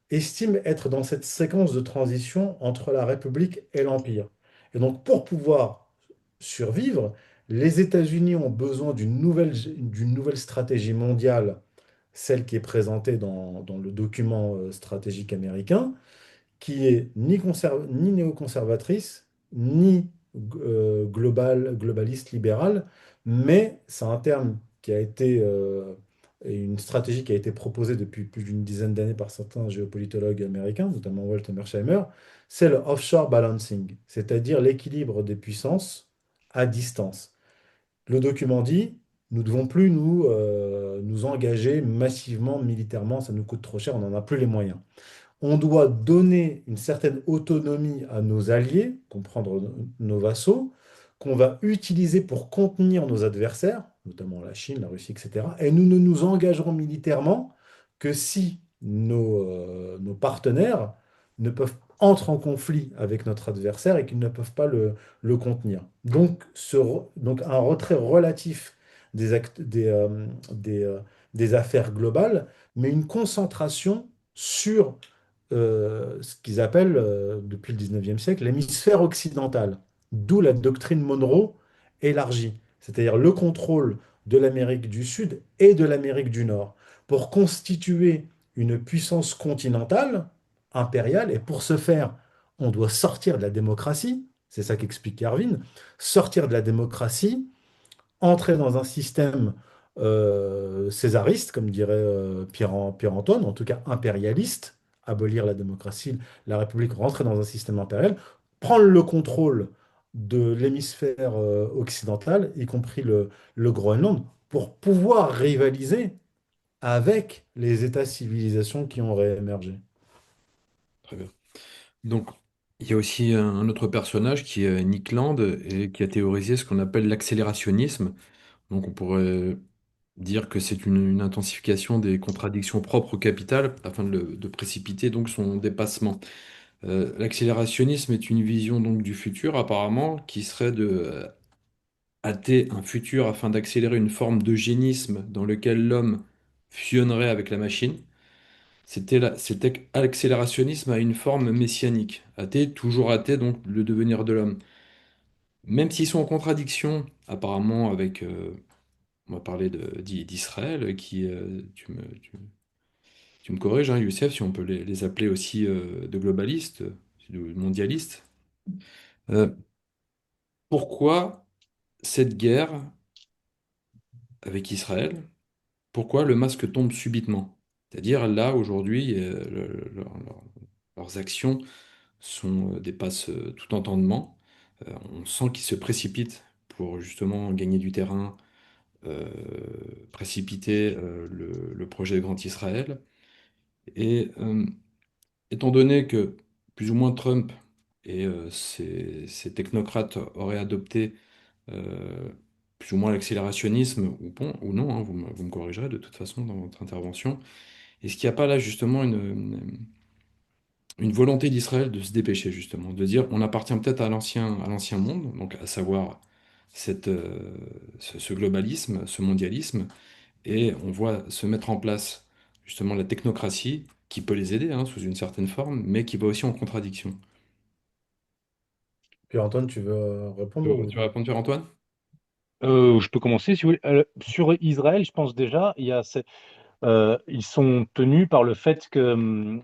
estiment être dans cette séquence de transition entre la République et l'Empire. Et donc, pour pouvoir survivre, les États-Unis ont besoin d'une nouvelle stratégie mondiale, celle qui est présentée dans le document stratégique américain, qui est ni néoconservatrice, ni globaliste libérale, mais c'est un terme qui a été, et une stratégie qui a été proposée depuis plus d'une dizaine d'années par certains géopolitologues américains, notamment Walt Mersheimer, c'est le offshore balancing, c'est-à-dire l'équilibre des puissances à distance. Le document dit, nous ne devons plus nous engager massivement militairement, ça nous coûte trop cher, on n'en a plus les moyens. On doit donner une certaine autonomie à nos alliés, comprendre nos vassaux, qu'on va utiliser pour contenir nos adversaires, notamment la Chine, la Russie, etc. Et nous ne nous engagerons militairement que si nos partenaires ne peuvent entrent en conflit avec notre adversaire et qu'ils ne peuvent pas le contenir. Donc un retrait relatif des affaires globales, mais une concentration sur ce qu'ils appellent, depuis le 19e siècle, l'hémisphère occidental, d'où la doctrine Monroe élargie, c'est-à-dire le contrôle de l'Amérique du Sud et de l'Amérique du Nord, pour constituer une puissance continentale, impériale, et pour ce faire, on doit sortir de la démocratie, c'est ça qu'explique Carvin, sortir de la démocratie, entrer dans un système césariste, comme dirait Pierre-Antoine, en tout cas impérialiste, abolir la démocratie, la République, rentrer dans un système impérial, prendre le contrôle de l'hémisphère occidental, y compris le Groenland, pour pouvoir rivaliser avec les États-civilisations qui ont réémergé. Très bien. Donc, il y a aussi un autre personnage qui est Nick Land et qui a théorisé ce qu'on appelle l'accélérationnisme. Donc, on pourrait dire que c'est une intensification des contradictions propres au capital afin de précipiter donc son dépassement. L'accélérationnisme est une vision donc du futur apparemment qui serait de hâter un futur afin d'accélérer une forme d'eugénisme dans lequel l'homme fusionnerait avec la machine. Cet accélérationnisme a une forme messianique. Athée, toujours athée, donc le devenir de l'homme. Même s'ils sont en contradiction, apparemment, avec, on va parler d'Israël, qui, tu me corriges, hein, Youssef, si on peut les appeler aussi de globalistes, de mondialistes. Euh, Pourquoi cette guerre avec Israël? Pourquoi le masque tombe subitement? C'est-à-dire, là, aujourd'hui, leurs actions dépassent tout entendement. On sent qu'ils se précipitent pour justement gagner du terrain, euh, précipiter le projet Grand Israël. Et étant donné que plus ou moins Trump et ses technocrates auraient adopté euh, plus ou moins l'accélérationnisme, ou, bon, ou non, hein, vous me corrigerez de toute façon dans votre intervention, est-ce qu'il n'y a pas là justement une volonté d'Israël de se dépêcher, justement, de dire on appartient peut-être à l'ancien monde, donc à savoir ce globalisme, ce mondialisme, et on voit se mettre en place justement la technocratie qui peut les aider hein, sous une certaine forme, mais qui va aussi en contradiction. Pierre-Antoine, tu veux répondre ou... Tu vas répondre, Pierre-Antoine? Je peux commencer si vous voulez. Sur Israël, je pense déjà, ils sont tenus par le fait que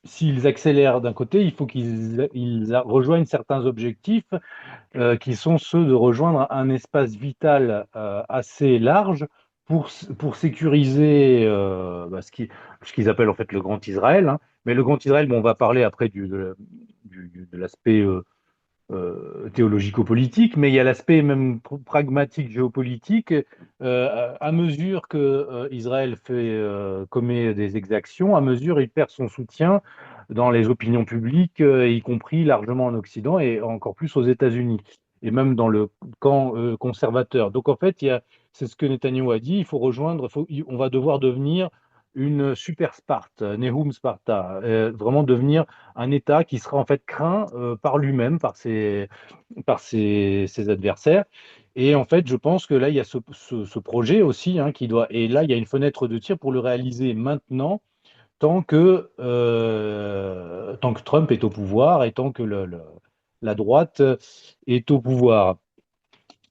s'ils accélèrent d'un côté, il faut qu'ils rejoignent certains objectifs qui sont ceux de rejoindre un espace vital assez large pour sécuriser ce qu'ils appellent en fait le Grand Israël, hein. Mais le Grand Israël, bon, on va parler après de l'aspect théologico-politique, mais il y a l'aspect même pragmatique géopolitique. À mesure que Israël commet des exactions, à mesure il perd son soutien dans les opinions publiques, y compris largement en Occident et encore plus aux États-Unis, et même dans le camp conservateur. Donc en fait, c'est ce que Netanyahu a dit, il faut rejoindre, on va devoir devenir une super Sparte, Nehum Sparta, vraiment devenir un État qui sera en fait craint par lui-même, par ses adversaires. Et en fait, je pense que là, il y a ce projet aussi hein, qui doit. Et là, il y a une fenêtre de tir pour le réaliser maintenant, tant que Trump est au pouvoir et tant que la droite est au pouvoir.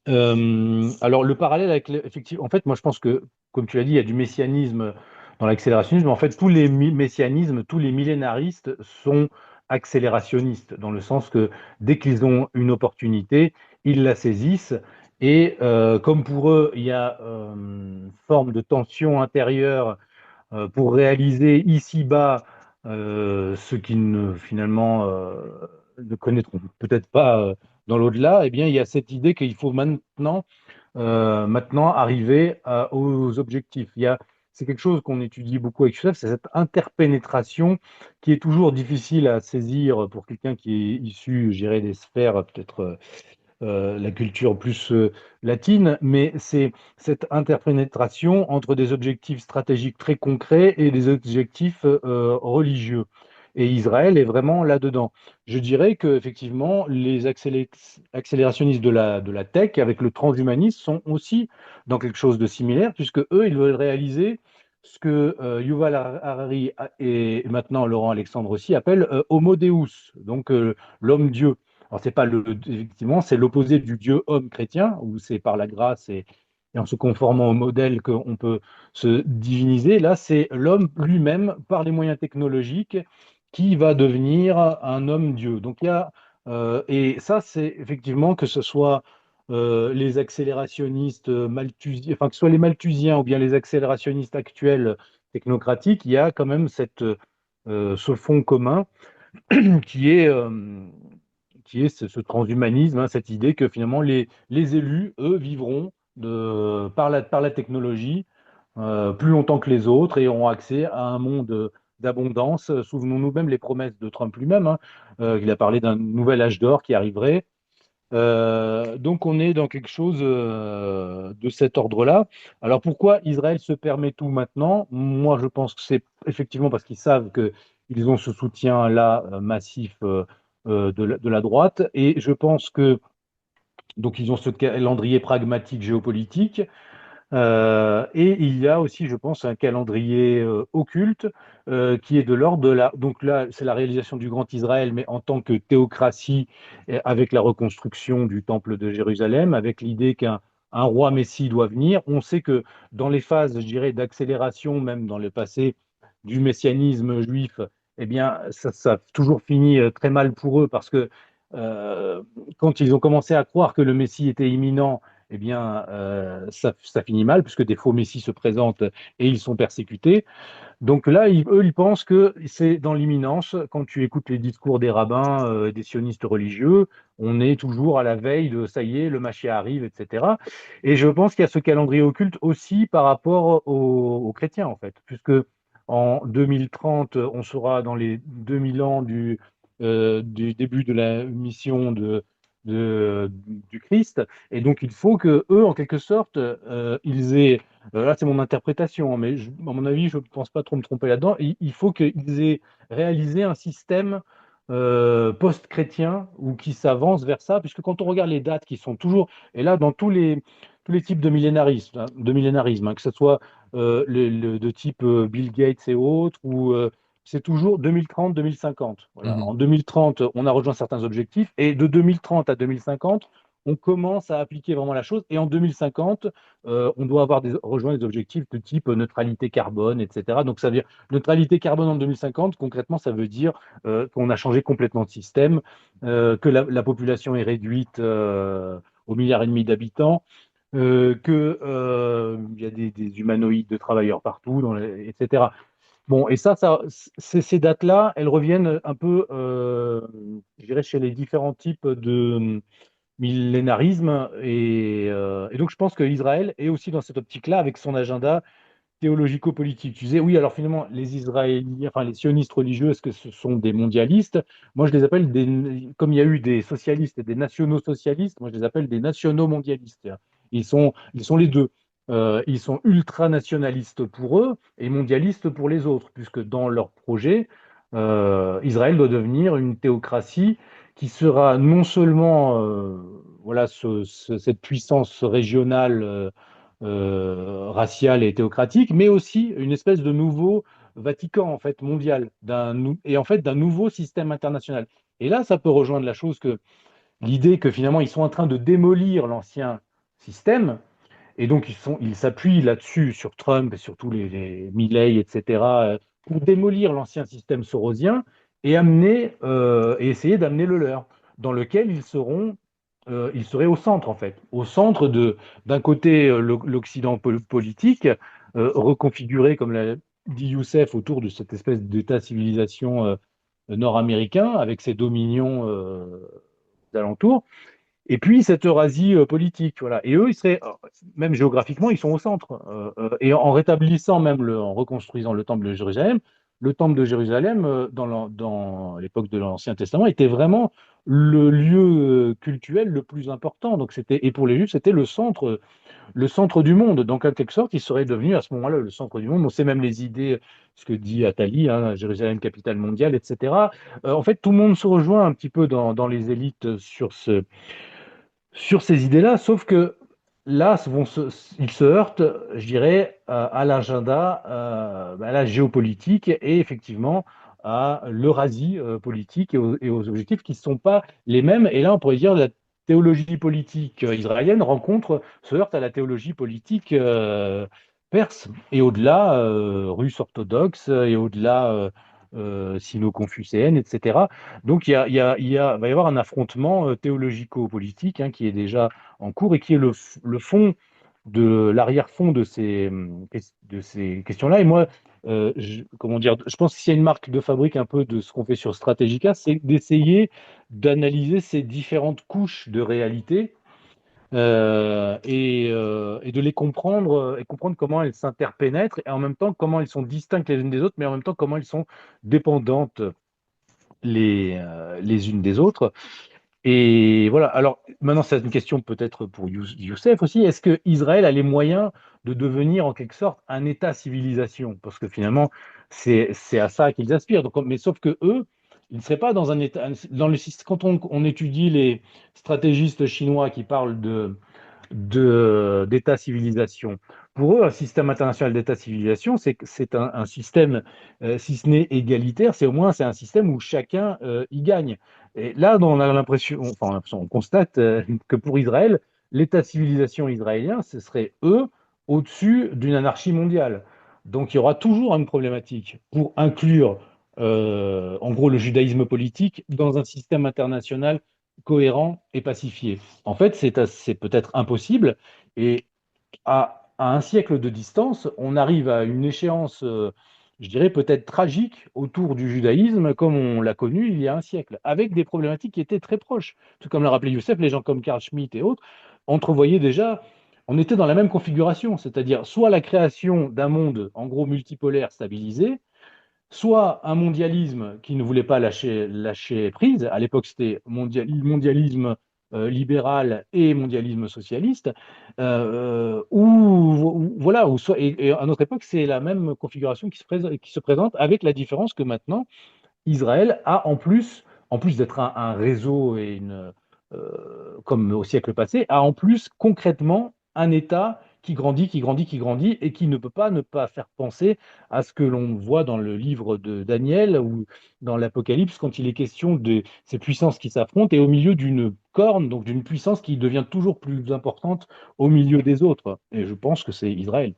Alors, le parallèle avec, effectivement, en fait, moi, je pense que, comme tu l'as dit, il y a du messianisme dans l'accélérationnisme. En fait, tous les messianismes, tous les millénaristes sont accélérationnistes, dans le sens que dès qu'ils ont une opportunité, ils la saisissent. Et comme pour eux, il y a une forme de tension intérieure pour réaliser ici-bas ce qu'ils finalement ne connaîtront peut-être pas dans l'au-delà, eh bien, il y a cette idée qu'il faut maintenant arriver aux objectifs. C'est quelque chose qu'on étudie beaucoup avec Youssef, c'est cette interpénétration qui est toujours difficile à saisir pour quelqu'un qui est issu, je dirais, des sphères peut-être la culture plus latine, mais c'est cette interpénétration entre des objectifs stratégiques très concrets et des objectifs religieux. Et Israël est vraiment là-dedans. Je dirais que effectivement, les accélérationnistes de la tech, avec le transhumanisme, sont aussi dans quelque chose de similaire, puisque eux, ils veulent réaliser ce que Yuval Harari et maintenant Laurent Alexandre aussi appellent Homo Deus, donc l'homme-dieu. Alors, c'est pas effectivement, c'est l'opposé du Dieu homme chrétien, où c'est par la grâce et en se conformant au modèle qu'on peut se diviniser. Là, c'est l'homme lui-même, par les moyens technologiques, qui va devenir un homme-dieu. Donc, et ça, c'est effectivement que ce soit les accélérationnistes malthusiens, enfin, que ce soit les malthusiens ou bien les accélérationnistes actuels technocratiques, il y a quand même ce fond commun qui est, euh, qui est ce transhumanisme, hein, cette idée que finalement les élus, eux, vivront par la technologie plus longtemps que les autres et auront accès à un monde d'abondance. Souvenons-nous même les promesses de Trump lui-même, hein, il a parlé d'un nouvel âge d'or qui arriverait. Donc on est dans quelque chose de cet ordre-là. Alors pourquoi Israël se permet tout maintenant? Moi je pense que c'est effectivement parce qu'ils savent qu'ils ont ce soutien-là massif de la droite. Et je pense que donc ils ont ce calendrier pragmatique géopolitique. Et il y a aussi, je pense, un calendrier occulte qui est de l'ordre de la. Donc là, c'est la réalisation du Grand Israël, mais en tant que théocratie, avec la reconstruction du Temple de Jérusalem, avec l'idée qu'un roi Messie doit venir. On sait que dans les phases, je dirais, d'accélération, même dans le passé, du messianisme juif, eh bien, ça a toujours fini très mal pour eux parce que euh, quand ils ont commencé à croire que le Messie était imminent, eh bien, ça finit mal, puisque des faux messies se présentent et ils sont persécutés. Donc là, eux, ils pensent que c'est dans l'imminence. Quand tu écoutes les discours des rabbins, des sionistes religieux, on est toujours à la veille de ça y est, le Mashiach arrive, etc. Et je pense qu'il y a ce calendrier occulte aussi par rapport aux chrétiens, en fait, puisque en 2030, on sera dans les 2000 ans du début de la mission du Christ. Et donc, il faut que eux, en quelque sorte, ils aient là, c'est mon interprétation, hein, mais à mon avis, je ne pense pas trop me tromper là-dedans. Il faut qu'ils aient réalisé un système post-chrétien ou qui s'avance vers ça, puisque quand on regarde les dates qui sont toujours, et là, dans tous les types de millénarisme, hein, que ce soit de type Bill Gates et autres, ou c'est toujours 2030-2050. Voilà. En Mhm. 2030, on a rejoint certains objectifs, et de 2030 à 2050, on commence à appliquer vraiment la chose, et en 2050, on doit avoir rejoint des objectifs de type neutralité carbone, etc. Donc, ça veut dire neutralité carbone en 2050, concrètement, ça veut dire qu'on a changé complètement de système, que la population est réduite au milliard et demi d'habitants, qu'il y a des humanoïdes de travailleurs partout, etc. Bon, et ces dates-là, elles reviennent un peu, je dirais, chez les différents types de millénarisme. Et donc, je pense qu'Israël est aussi dans cette optique-là avec son agenda théologico-politique. Tu disais, oui, alors finalement, les Israéliens, enfin les sionistes religieux, est-ce que ce sont des mondialistes? Moi, je les appelle comme il y a eu des socialistes et des nationaux-socialistes, moi, je les appelle des nationaux-mondialistes. Ils sont les deux. Ils sont ultra-nationalistes pour eux et mondialistes pour les autres, puisque dans leur projet, Israël doit devenir une théocratie qui sera non seulement voilà, cette puissance régionale raciale et théocratique, mais aussi une espèce de nouveau Vatican en fait mondial, et en fait d'un nouveau système international. Et là, ça peut rejoindre la chose que l'idée que finalement ils sont en train de démolir l'ancien système, et donc ils s'appuient là-dessus sur Trump et sur tous les Milley, etc., pour démolir l'ancien système sorosien et essayer d'amener le leur, dans lequel ils seraient au centre en fait, au centre d'un côté l'Occident politique, reconfiguré comme l'a dit Youssef autour de cette espèce d'état-civilisation nord-américain avec ses dominions alentours. Et puis cette Eurasie politique, voilà. Et eux, ils seraient, même géographiquement, ils sont au centre. Et en rétablissant même, en reconstruisant le temple de Jérusalem, dans l'époque de l'Ancien Testament, était vraiment le lieu cultuel le plus important. Donc c'était, et pour les Juifs, c'était le centre du monde. Donc en quelque sorte, il serait devenu à ce moment-là le centre du monde. On sait même les idées, ce que dit Attali, hein, Jérusalem capitale mondiale, etc. En fait, tout le monde se rejoint un petit peu dans les élites sur ces idées-là, sauf que là, ils se heurtent, je dirais, à l'agenda, à la géopolitique et effectivement à l'Eurasie politique et aux objectifs qui ne sont pas les mêmes. Et là, on pourrait dire la théologie politique israélienne se heurte à la théologie politique perse et au-delà, russe orthodoxe et au-delà sino-confucéenne, etc. Donc, va y avoir un affrontement théologico-politique hein, qui est déjà en cours et qui est le fond l'arrière-fond de ces questions-là. Et moi, comment dire, je pense qu'il y a une marque de fabrique un peu de ce qu'on fait sur Strategica, c'est d'essayer d'analyser ces différentes couches de réalité et de les comprendre et comprendre comment elles s'interpénètrent et en même temps comment elles sont distinctes les unes des autres, mais en même temps comment elles sont dépendantes les unes des autres. Et voilà, alors maintenant, c'est une question peut-être pour Youssef aussi. Est-ce que Israël a les moyens de devenir en quelque sorte un État-civilisation? Parce que finalement, c'est à ça qu'ils aspirent. Donc, mais sauf que eux, ils ne seraient pas dans un État. Quand on étudie les stratégistes chinois qui parlent d'État-civilisation. Pour eux, un système international d'État-civilisation, c'est un système, si ce n'est égalitaire, c'est au moins c'est un système où chacun y gagne. Et là, on a l'impression, enfin, on constate que pour Israël, l'État-civilisation israélien, ce serait eux au-dessus d'une anarchie mondiale. Donc il y aura toujours une problématique pour inclure, en gros, le judaïsme politique dans un système international cohérent et pacifié. En fait, c'est peut-être impossible. Et à un siècle de distance, on arrive à une échéance, je dirais peut-être tragique, autour du judaïsme, comme on l'a connu il y a un siècle, avec des problématiques qui étaient très proches. Tout comme l'a rappelé Youssef, les gens comme Carl Schmitt et autres entrevoyaient déjà, on était dans la même configuration, c'est-à-dire soit la création d'un monde, en gros, multipolaire stabilisé, soit un mondialisme qui ne voulait pas lâcher prise. À l'époque, c'était mondialisme libéral et mondialisme socialiste. Voilà, et à notre époque, c'est la même configuration qui se présente avec la différence que maintenant, Israël a en plus d'être un réseau comme au siècle passé, a en plus concrètement un État qui grandit, qui grandit, qui grandit et qui ne peut pas ne pas faire penser à ce que l'on voit dans le livre de Daniel ou dans l'Apocalypse quand il est question de ces puissances qui s'affrontent et au milieu d'une corne, donc d'une puissance qui devient toujours plus importante au milieu des autres. Et je pense que c'est Israël.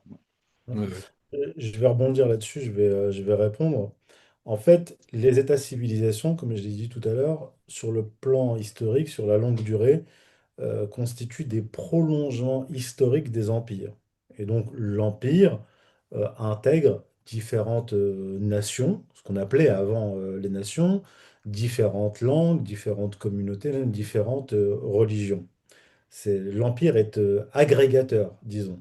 Ouais, ouais. Je vais rebondir là-dessus, je vais répondre. En fait, les États-civilisations, comme je l'ai dit tout à l'heure, sur le plan historique, sur la longue durée, constituent des prolongements historiques des empires. Et donc l'empire intègre différentes nations, ce qu'on appelait avant les nations, différentes langues, différentes communautés, même différentes religions. L'empire est agrégateur, disons.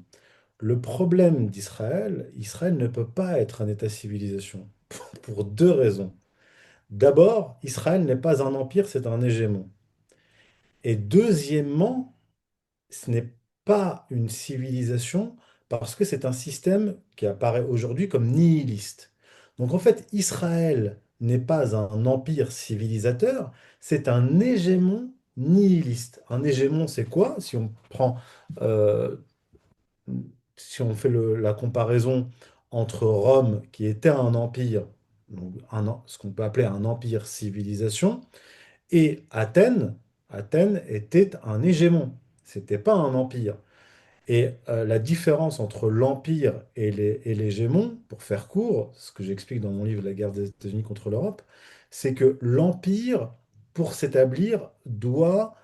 Le problème d'Israël, Israël ne peut pas être un État-civilisation pour deux raisons. D'abord, Israël n'est pas un empire, c'est un hégémon. Et deuxièmement, ce n'est pas une civilisation parce que c'est un système qui apparaît aujourd'hui comme nihiliste. Donc en fait, Israël n'est pas un empire civilisateur, c'est un hégémon nihiliste. Un hégémon, c'est quoi? Euh, Si on fait la comparaison entre Rome, qui était un empire, donc ce qu'on peut appeler un empire civilisation, et Athènes, Athènes était un hégémon. C'était pas un empire. Et la différence entre l'Empire et l'hégémon, pour faire court, ce que j'explique dans mon livre La guerre des États-Unis contre l'Europe, c'est que l'Empire, pour s'établir, doit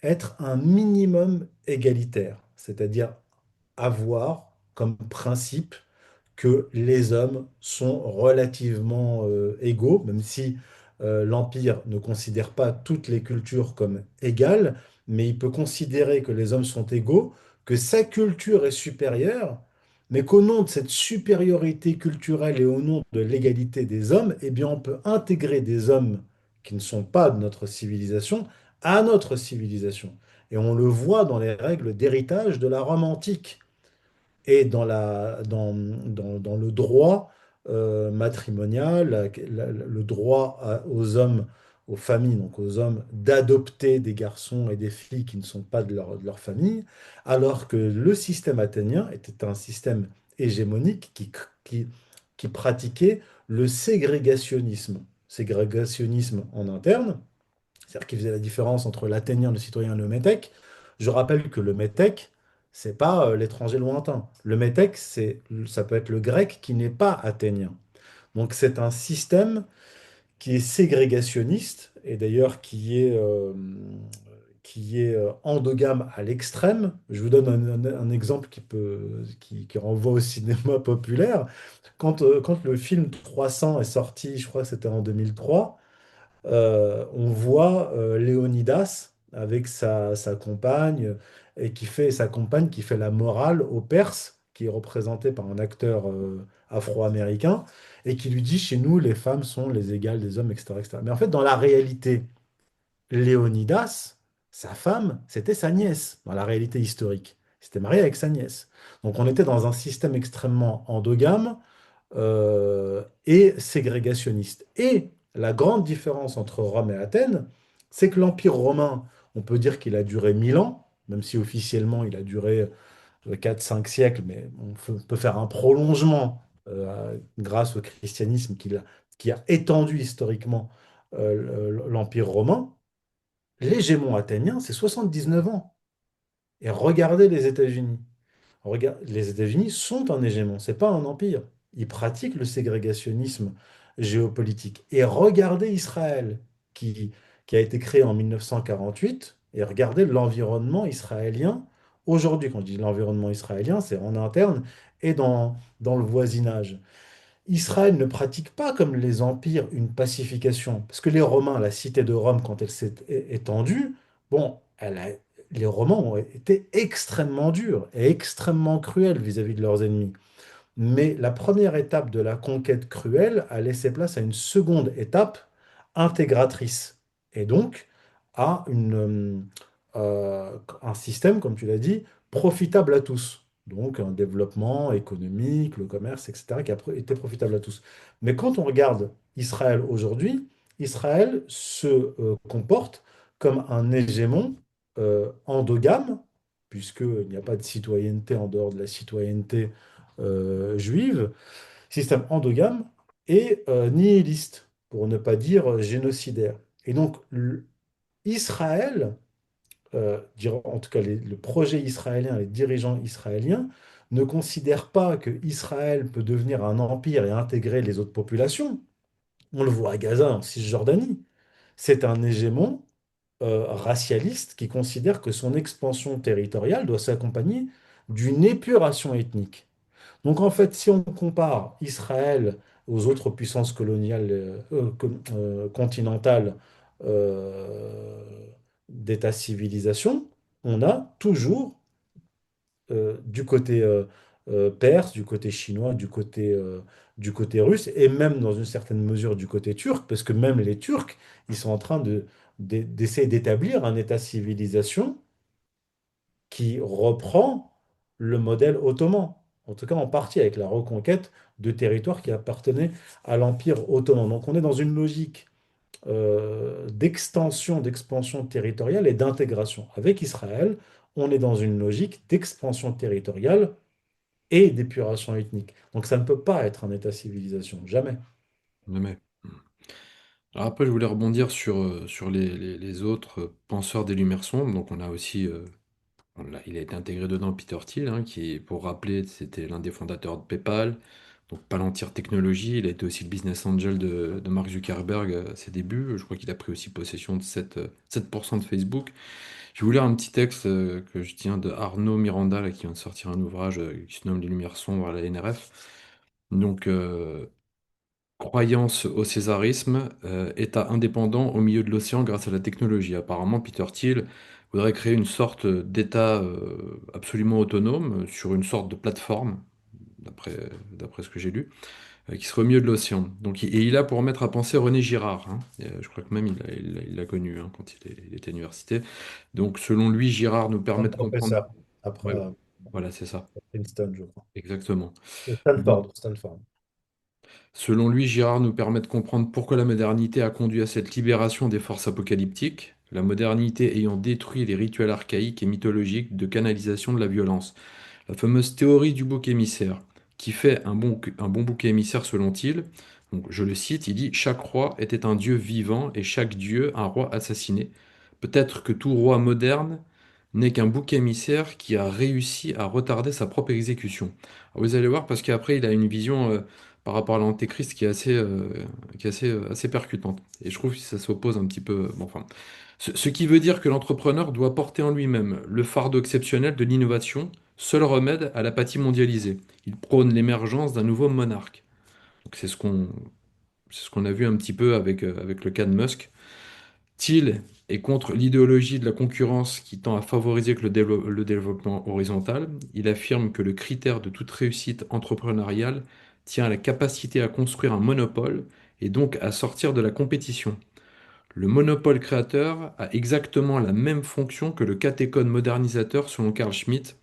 être un minimum égalitaire, c'est-à-dire avoir comme principe que les hommes sont relativement égaux, même si l'Empire ne considère pas toutes les cultures comme égales, mais il peut considérer que les hommes sont égaux, que sa culture est supérieure, mais qu'au nom de cette supériorité culturelle et au nom de l'égalité des hommes, eh bien, on peut intégrer des hommes qui ne sont pas de notre civilisation à notre civilisation. Et on le voit dans les règles d'héritage de la Rome antique et dans le droit matrimonial, le droit aux hommes, aux familles, donc aux hommes, d'adopter des garçons et des filles qui ne sont pas de leur famille, alors que le système athénien était un système hégémonique qui pratiquait le ségrégationnisme. Ségrégationnisme en interne, c'est-à-dire qu'il faisait la différence entre l'Athénien, le citoyen et le métèque. Je rappelle que le métèque, c'est pas l'étranger lointain. Le métèque, ça peut être le grec qui n'est pas athénien. Donc c'est un système qui est ségrégationniste et d'ailleurs qui est endogame à l'extrême. Je vous donne un exemple qui renvoie au cinéma populaire. Quand le film 300 est sorti, je crois que c'était en 2003, on voit Léonidas avec sa compagne et sa compagne qui fait la morale au Perse, qui est représenté par un acteur afro-américain, et qui lui dit, chez nous, les femmes sont les égales des hommes, etc., etc. Mais en fait, dans la réalité, Léonidas, sa femme, c'était sa nièce, dans la réalité historique. Il s'était marié avec sa nièce. Donc on était dans un système extrêmement endogame et ségrégationniste. Et la grande différence entre Rome et Athènes, c'est que l'Empire romain, on peut dire qu'il a duré 1000 ans, même si officiellement il a duré 4-5 siècles, mais peut faire un prolongement grâce au christianisme qui a étendu historiquement l'Empire romain. L'hégémon athénien, c'est 79 ans. Et regardez les États-Unis. Regarde, les États-Unis sont un hégémon, c'est pas un empire. Ils pratiquent le ségrégationnisme géopolitique. Et regardez Israël, qui a été créé en 1948, et regardez l'environnement israélien aujourd'hui. Quand je dis l'environnement israélien, c'est en interne et dans le voisinage. Israël ne pratique pas comme les empires une pacification, parce que les Romains, la cité de Rome, quand elle s'est étendue, bon, les Romains ont été extrêmement durs et extrêmement cruels vis-à-vis de leurs ennemis. Mais la première étape de la conquête cruelle a laissé place à une seconde étape intégratrice, et donc à un système, comme tu l'as dit, profitable à tous. Donc un développement économique, le commerce, etc., qui a été profitable à tous. Mais quand on regarde Israël aujourd'hui, Israël se comporte comme un hégémon endogame, puisqu'il n'y a pas de citoyenneté en dehors de la citoyenneté juive, système endogame et nihiliste, pour ne pas dire génocidaire. Et donc, Israël, en tout cas le projet israélien, les dirigeants israéliens, ne considèrent pas que Israël peut devenir un empire et intégrer les autres populations. On le voit à Gaza, en Cisjordanie. C'est un hégémon racialiste qui considère que son expansion territoriale doit s'accompagner d'une épuration ethnique. Donc en fait, si on compare Israël aux autres puissances coloniales continentales d'État-civilisation, on a toujours du côté perse, du côté chinois, du côté russe, et même dans une certaine mesure du côté turc, parce que même les Turcs, ils sont en train d'essayer d'établir un État-civilisation qui reprend le modèle ottoman, en tout cas en partie avec la reconquête de territoires qui appartenaient à l'Empire ottoman. Donc on est dans une logique d'extension, d'expansion territoriale et d'intégration. Avec Israël, on est dans une logique d'expansion territoriale et d'épuration ethnique. Donc ça ne peut pas être un État-civilisation, jamais. Mais alors après, je voulais rebondir sur les autres penseurs des Lumières sombres. Donc on a aussi Il a été intégré dedans Peter Thiel, hein, qui, pour rappeler, c'était l'un des fondateurs de PayPal, donc Palantir Technologies. Il a été aussi le business angel de Mark Zuckerberg à ses débuts. Je crois qu'il a pris aussi possession de 7% de Facebook. Je vais vous lire un petit texte que je tiens de Arnaud Miranda, là, qui vient de sortir un ouvrage qui se nomme Les Lumières sombres à la NRF. Donc, croyance au césarisme, État indépendant au milieu de l'océan grâce à la technologie. Apparemment, Peter Thiel voudrait créer une sorte d'État absolument autonome sur une sorte de plateforme, d'après ce que j'ai lu, qui serait au milieu de l'océan. Donc, et il a pour maître à penser René Girard, hein. Et, je crois que même il l'a connu, hein, quand il était à l'université. Donc, selon lui, Girard nous Un permet de comprendre. professeur, après, Ouais, voilà, c'est ça, Princeton, je crois. exactement. Stanford. Selon lui, Girard nous permet de comprendre pourquoi la modernité a conduit à cette libération des forces apocalyptiques, la modernité ayant détruit les rituels archaïques et mythologiques de canalisation de la violence. La fameuse théorie du bouc émissaire, qui fait un bon bouc émissaire selon-il. Donc, je le cite, il dit: Chaque roi était un dieu vivant et chaque dieu un roi assassiné. Peut-être que tout roi moderne n'est qu'un bouc émissaire qui a réussi à retarder sa propre exécution. Alors, vous allez voir, parce qu'après, il a une vision par rapport à l'Antéchrist qui est assez percutante. Et je trouve que ça s'oppose un petit peu. Bon, enfin, ce qui veut dire que l'entrepreneur doit porter en lui-même le fardeau exceptionnel de l'innovation, seul remède à l'apathie mondialisée. Il prône l'émergence d'un nouveau monarque. Donc c'est ce qu'on a vu un petit peu avec le cas de Musk. Thiel est contre l'idéologie de la concurrence qui tend à favoriser que le développement horizontal. Il affirme que le critère de toute réussite entrepreneuriale tient à la capacité à construire un monopole et donc à sortir de la compétition. Le monopole créateur a exactement la même fonction que le catéchone modernisateur selon Carl Schmitt.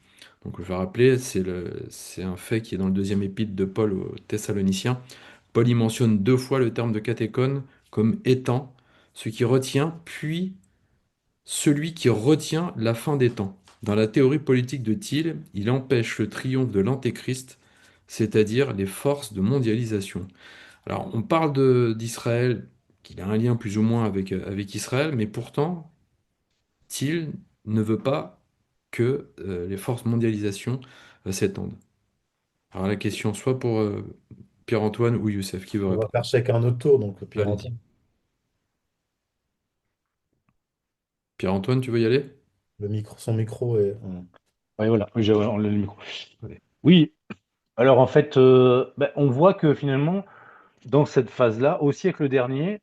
Donc je vais rappeler, c'est un fait qui est dans le deuxième épître de Paul aux Thessaloniciens. Paul y mentionne deux fois le terme de catéchone comme étant ce qui retient, puis celui qui retient la fin des temps. Dans la théorie politique de Thiel, il empêche le triomphe de l'antéchrist, c'est-à-dire les forces de mondialisation. Alors, on parle d'Israël, qu'il a un lien plus ou moins avec Israël, mais pourtant, Thiel ne veut pas que les forces mondialisation s'étendent. Alors, la question, soit pour Pierre-Antoine ou Youssef, qui veut On va répondre? faire chacun notre tour, donc Allez-y. Pierre-Antoine, Pierre-Antoine, tu veux y aller? son micro est. Oui, voilà, oui, j'ai enlevé le micro. Allez. Oui, alors en fait, on voit que finalement, dans cette phase-là, au siècle dernier,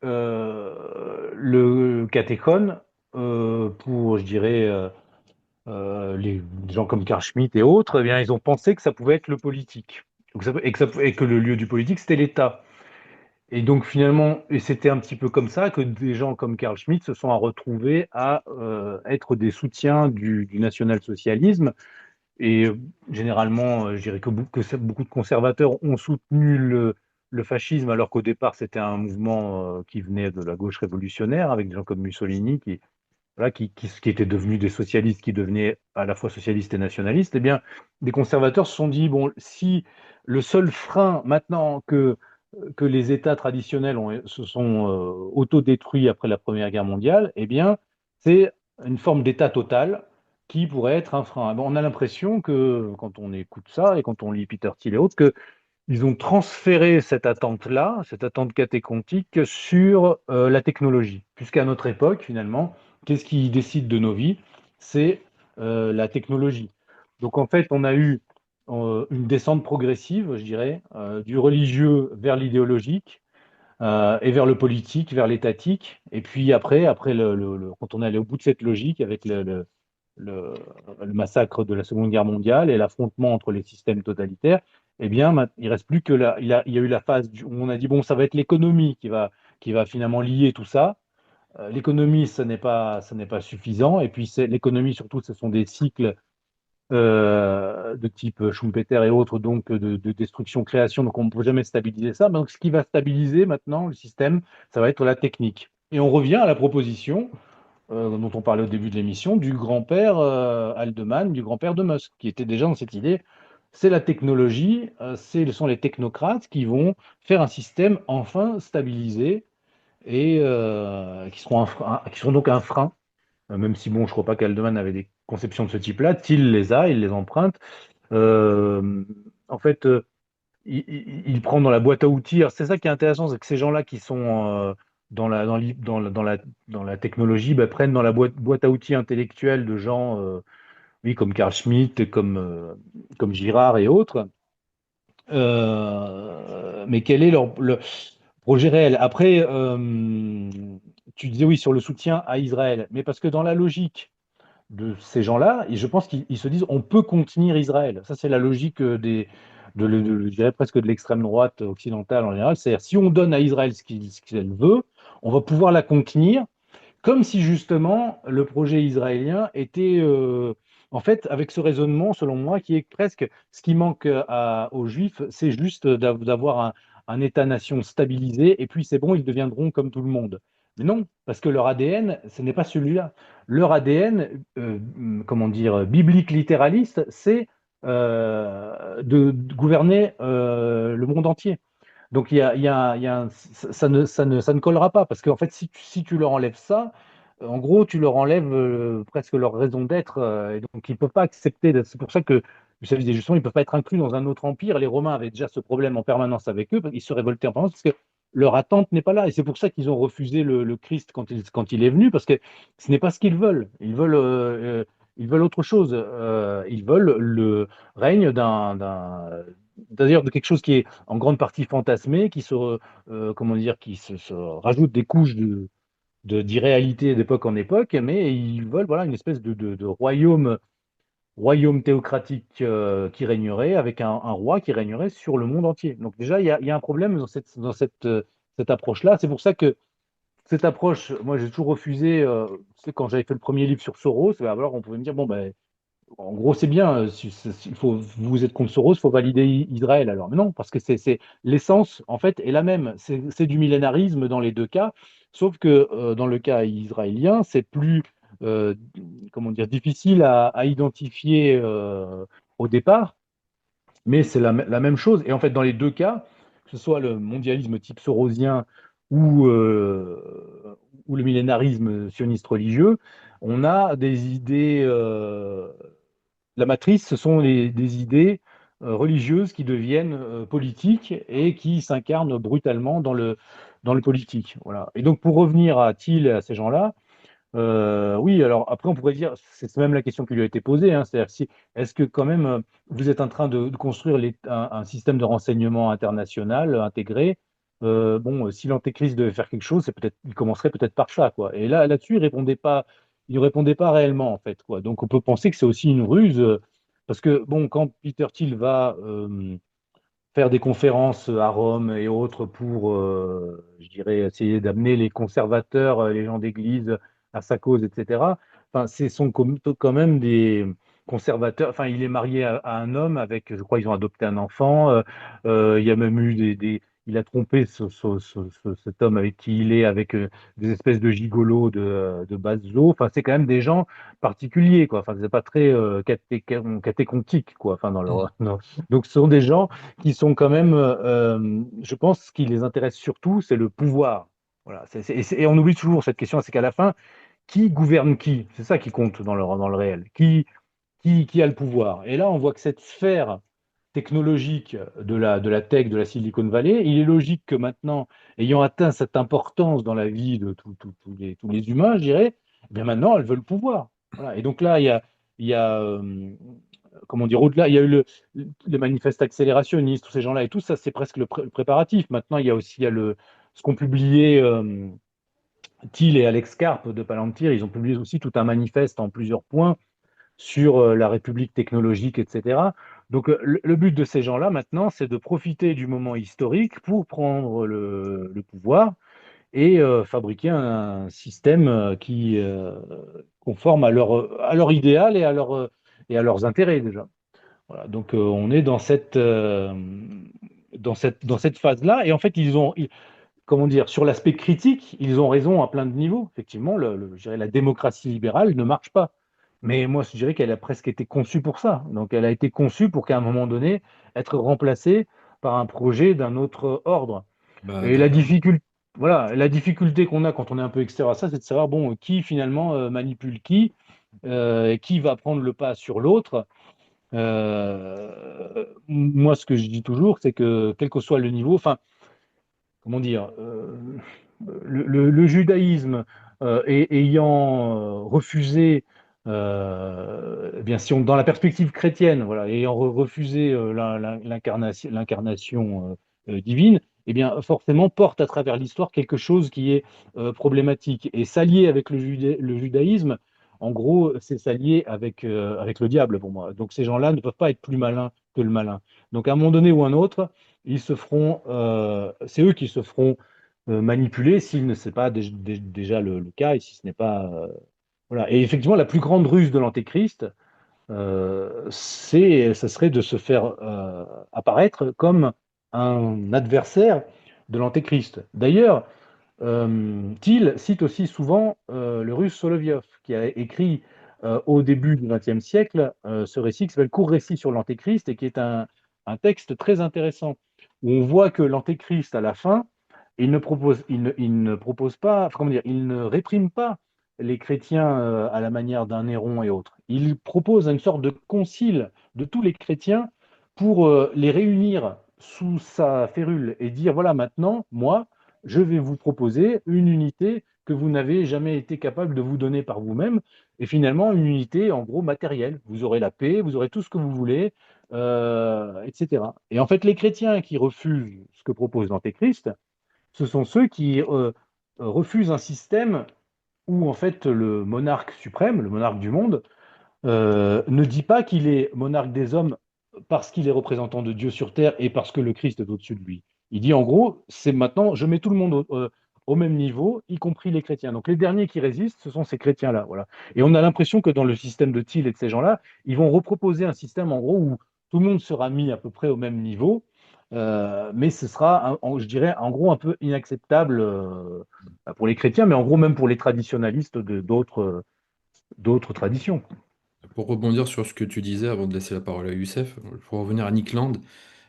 le catéchone, pour, je dirais, les gens comme Carl Schmitt et autres, eh bien, ils ont pensé que ça pouvait être le politique. Et que le lieu du politique, c'était l'État. Et donc finalement, et c'était un petit peu comme ça que des gens comme Carl Schmitt se sont retrouvés à être des soutiens du national-socialisme. Et généralement, je dirais que beaucoup de conservateurs ont soutenu le fascisme, alors qu'au départ, c'était un mouvement qui venait de la gauche révolutionnaire, avec des gens comme Mussolini, voilà, qui étaient devenus des socialistes, qui devenaient à la fois socialistes et nationalistes. Eh bien, des conservateurs se sont dit, bon, si le seul frein maintenant que les États traditionnels se sont autodétruits après la Première Guerre mondiale, eh bien, c'est une forme d'État total qui pourrait être un frein. Bon, on a l'impression que, quand on écoute ça et quand on lit Peter Thiel et autres, qu'ils ont transféré cette attente-là, cette attente catéchontique, sur la technologie. Puisqu'à notre époque, finalement, qu'est-ce qui décide de nos vies? C'est la technologie. Donc en fait, on a eu une descente progressive, je dirais, du religieux vers l'idéologique, et vers le politique, vers l'étatique. Et puis après quand on est allé au bout de cette logique avec le, le massacre de la Seconde Guerre mondiale et l'affrontement entre les systèmes totalitaires, eh bien, il reste plus que il y a eu la phase où on a dit, bon, ça va être l'économie qui va finalement lier tout ça. L'économie, ce n'est pas suffisant. Et puis, l'économie, surtout, ce sont des cycles de type Schumpeter et autres, donc de destruction-création, donc on ne peut jamais stabiliser ça. Donc ce qui va stabiliser maintenant le système, ça va être la technique. Et on revient à la proposition dont on parlait au début de l'émission, du grand-père Haldeman, du grand-père de Musk, qui était déjà dans cette idée. C'est la technologie, ce sont les technocrates qui vont faire un système enfin stabilisé et qui seront donc un frein, même si bon, je ne crois pas qu'Haldeman avait des conceptions de ce type-là. Thiel les a, il les emprunte. Euh, en fait, il prend dans la boîte à outils. Alors, c'est ça qui est intéressant, c'est que ces gens-là qui sont dans la technologie prennent dans la boîte à outils intellectuelle de gens oui, comme Carl Schmitt, comme Girard et autres. Mais quel est le projet réel? Après, tu disais oui sur le soutien à Israël, mais parce que dans la logique de ces gens-là, et je pense qu'ils se disent on peut contenir Israël. Ça, c'est la logique je dirais presque de l'extrême droite occidentale en général. C'est-à-dire si on donne à Israël ce qu'elle veut, on va pouvoir la contenir comme si justement le projet israélien était, en fait, avec ce raisonnement, selon moi, qui est presque ce qui manque aux Juifs, c'est juste d'avoir un État-nation stabilisé, et puis c'est bon, ils deviendront comme tout le monde. Mais non, parce que leur ADN, ce n'est pas celui-là. Leur ADN, comment dire, biblique littéraliste, c'est de gouverner le monde entier. Donc ça ne collera pas parce qu'en fait, si tu leur enlèves ça, en gros, tu leur enlèves presque leur raison d'être. Et donc, ils ne peuvent pas accepter. C'est pour ça que, vous savez, justement, ils ne peuvent pas être inclus dans un autre empire. Les Romains avaient déjà ce problème en permanence avec eux. Ils se révoltaient en permanence parce que leur attente n'est pas là. Et c'est pour ça qu'ils ont refusé le Christ quand il est venu, parce que ce n'est pas ce qu'ils veulent. Ils veulent autre chose. Ils veulent le règne d'ailleurs de quelque chose qui est en grande partie fantasmé, comment dire, se rajoute des couches d'irréalité d'époque en époque, mais ils veulent voilà, une espèce de royaume théocratique qui régnerait, avec un roi qui régnerait sur le monde entier. Donc déjà, il y a un problème cette approche-là. C'est pour ça que cette approche, moi j'ai toujours refusé, tu sais, quand j'avais fait le premier livre sur Soros, ben, alors on pouvait me dire, bon, ben, en gros, c'est bien. Vous êtes contre Soros, il faut valider Israël alors. Mais non, parce que l'essence, en fait, est la même. C'est du millénarisme dans les deux cas, sauf que dans le cas israélien, c'est plus, euh, comment dire, difficile à identifier au départ, mais c'est la même chose. Et en fait, dans les deux cas, que ce soit le mondialisme type sorosien ou le millénarisme sioniste religieux, on a des idées. La matrice, ce sont des idées religieuses qui deviennent politiques et qui s'incarnent brutalement dans le politique. Voilà. Et donc, pour revenir à Thiel et à ces gens-là, oui, alors après, on pourrait dire, c'est même la question qui lui a été posée, hein, c'est-à-dire si, est-ce que quand même vous êtes en train de construire un système de renseignement international intégré? Bon, si l'antéchrist devait faire quelque chose, il commencerait peut-être par ça, quoi. Et là-dessus, il répondait pas réellement, en fait, quoi. Donc, on peut penser que c'est aussi une ruse, parce que bon, quand Peter Thiel va faire des conférences à Rome et autres pour, je dirais, essayer d'amener les conservateurs, les gens d'église à sa cause, etc. Enfin, quand même des conservateurs. Enfin, il est marié à un homme avec, je crois, ils ont adopté un enfant. Il y a même eu il a trompé cet homme avec qui il est, avec des espèces de gigolos de basse eau. Enfin, c'est quand même des gens particuliers, quoi. Enfin, c'est pas très catéchontique, quoi. Enfin, Mm. donc, ce sont des gens qui sont quand même, je pense, ce qui les intéresse surtout, c'est le pouvoir. Voilà. Et on oublie toujours cette question, c'est qu'à la fin, qui gouverne qui? C'est ça qui compte dans le réel. Qui a le pouvoir? Et là, on voit que cette sphère technologique de la tech, de la Silicon Valley, il est logique que maintenant, ayant atteint cette importance dans la vie de tous les humains, je dirais, eh bien maintenant, elles veulent le pouvoir. Voilà. Et donc là, il y a comment dire, au-delà, il y a eu les manifestes accélérationnistes, tous ces gens-là et tout ça, c'est presque le préparatif. Maintenant, il y a ce qu'ont publié Thiel et Alex Karp de Palantir, ils ont publié aussi tout un manifeste en plusieurs points sur la République technologique, etc. Donc, le but de ces gens-là, maintenant, c'est de profiter du moment historique pour prendre le pouvoir et fabriquer un système qui conforme à leur idéal et à leurs intérêts déjà. Voilà, donc on est dans cette phase-là. Et en fait, comment dire, sur l'aspect critique, ils ont raison à plein de niveaux. Effectivement, je dirais la démocratie libérale ne marche pas. Mais moi, je dirais qu'elle a presque été conçue pour ça. Donc, elle a été conçue pour qu'à un moment donné, être remplacée par un projet d'un autre ordre. Bah, Et la difficulté qu'on a quand on est un peu extérieur à ça, c'est de savoir, bon, qui finalement manipule qui. qui va prendre le pas sur l'autre. Moi, ce que je dis toujours, c'est que quel que soit le niveau, enfin, comment dire, le judaïsme ayant refusé, eh bien, si on, dans la perspective chrétienne, voilà, ayant refusé l'incarnation divine, eh bien, forcément porte à travers l'histoire quelque chose qui est problématique. Et s'allier avec le judaïsme, en gros, c'est s'allier avec le diable pour moi. Donc ces gens-là ne peuvent pas être plus malins que le malin. Donc à un moment donné ou un autre, c'est eux qui se feront manipuler s'il ne c'est pas déjà le cas et si ce n'est pas voilà. Et effectivement, la plus grande ruse de l'antéchrist, ça serait de se faire apparaître comme un adversaire de l'antéchrist. D'ailleurs, Thiel cite aussi souvent le russe Solovyov, qui a écrit au début du XXe siècle ce récit qui s'appelle Court récit sur l'Antéchrist et qui est un texte très intéressant où on voit que l'Antéchrist, à la fin, il ne propose pas, enfin, comment dire, il ne réprime pas les chrétiens à la manière d'un Néron et autres. Il propose une sorte de concile de tous les chrétiens pour les réunir sous sa férule et dire, voilà, maintenant, moi, je vais vous proposer une unité que vous n'avez jamais été capable de vous donner par vous-même, et finalement une unité en gros matérielle. Vous aurez la paix, vous aurez tout ce que vous voulez, etc. Et en fait, les chrétiens qui refusent ce que propose l'Antéchrist, ce sont ceux qui refusent un système où en fait le monarque suprême, le monarque du monde, ne dit pas qu'il est monarque des hommes parce qu'il est représentant de Dieu sur terre et parce que le Christ est au-dessus de lui. Il dit en gros, c'est maintenant, je mets tout le monde au même niveau, y compris les chrétiens. Donc les derniers qui résistent, ce sont ces chrétiens-là. Voilà. Et on a l'impression que dans le système de Thiel et de ces gens-là, ils vont reproposer un système en gros où tout le monde sera mis à peu près au même niveau, mais ce sera, je dirais, en gros un peu inacceptable pour les chrétiens, mais en gros même pour les traditionalistes d'autres traditions. Pour rebondir sur ce que tu disais avant de laisser la parole à Youssef, pour revenir à Nick Land,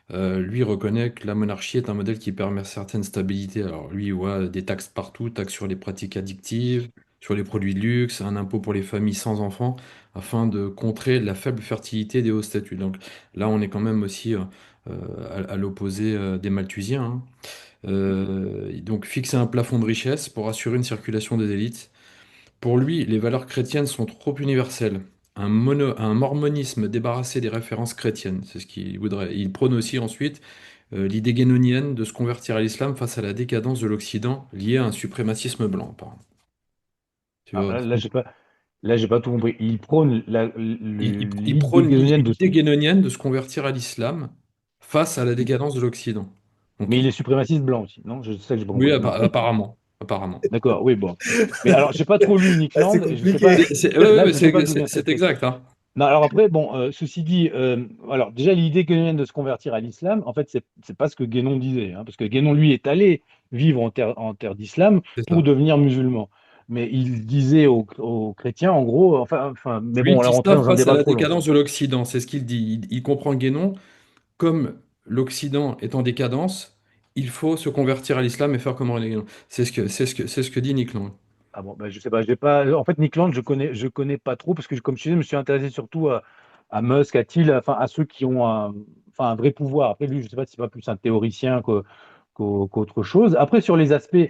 lui reconnaît que la monarchie est un modèle qui permet certaines stabilités. Alors lui, il voit des taxes partout, taxes sur les pratiques addictives, sur les produits de luxe, un impôt pour les familles sans enfants, afin de contrer la faible fertilité des hauts statuts. Donc là, on est quand même aussi à l'opposé des Malthusiens, hein. Donc fixer un plafond de richesse pour assurer une circulation des élites. Pour lui, les valeurs chrétiennes sont trop universelles. Un mormonisme débarrassé des références chrétiennes, c'est ce qu'il voudrait. Il prône aussi ensuite l'idée guénonienne de se convertir à l'islam face à la décadence de l'Occident liée à un suprémacisme blanc, par exemple. Tu Alors vois, là, j'ai pas tout compris. Il prône il l'idée prône guénonienne de l'idée guénonienne de se convertir à l'islam face à la décadence de l'Occident. Donc, mais il est suprémaciste blanc aussi, non? C'est ça que j'ai pas oui, compris. Non. apparemment. Apparemment. D'accord, oui, bon. Mais alors, j'ai pas trop lu Nick Ah, c'est Land et je sais compliqué. pas. Ouais, ouais, Là, ouais, je sais pas d'où vient c'est cette question. exact, hein. Non, alors après, bon, ceci dit, alors déjà l'idée guénonienne de se convertir à l'islam, en fait, c'est pas ce que Guénon disait, hein, parce que Guénon lui est allé vivre en terre d'islam C'est pour ça. devenir musulman. Mais il disait aux chrétiens, en gros, mais Lui, bon, il on est dit rentré ça dans un face à débat la trop long. décadence de l'Occident. C'est ce qu'il dit. Il comprend Guénon comme l'Occident est en décadence, il faut se convertir à l'islam et faire comme René Guénon. C'est ce que dit Nick Lang. Ah bon, bah, je sais pas, j'ai pas. En fait, Nick Land, je connais pas trop parce que, comme je disais, je me suis intéressé surtout à Musk, à Thiel, enfin à ceux qui ont un vrai pouvoir. Après, lui, je sais pas si c'est pas plus un théoricien qu'autre chose. Après, sur les aspects,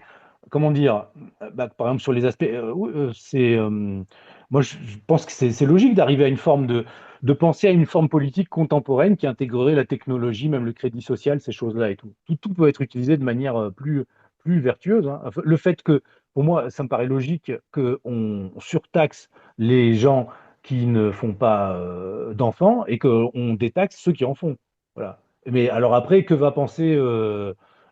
comment dire, bah, par exemple sur les aspects, oui, moi, je pense que c'est logique d'arriver à une forme de penser à une forme politique contemporaine qui intégrerait la technologie, même le crédit social, ces choses-là et tout. Tout peut être utilisé de manière plus vertueuse, hein. Enfin, le fait que pour moi, ça me paraît logique qu'on surtaxe les gens qui ne font pas d'enfants et qu'on détaxe ceux qui en font. Voilà. Mais alors après, que va penser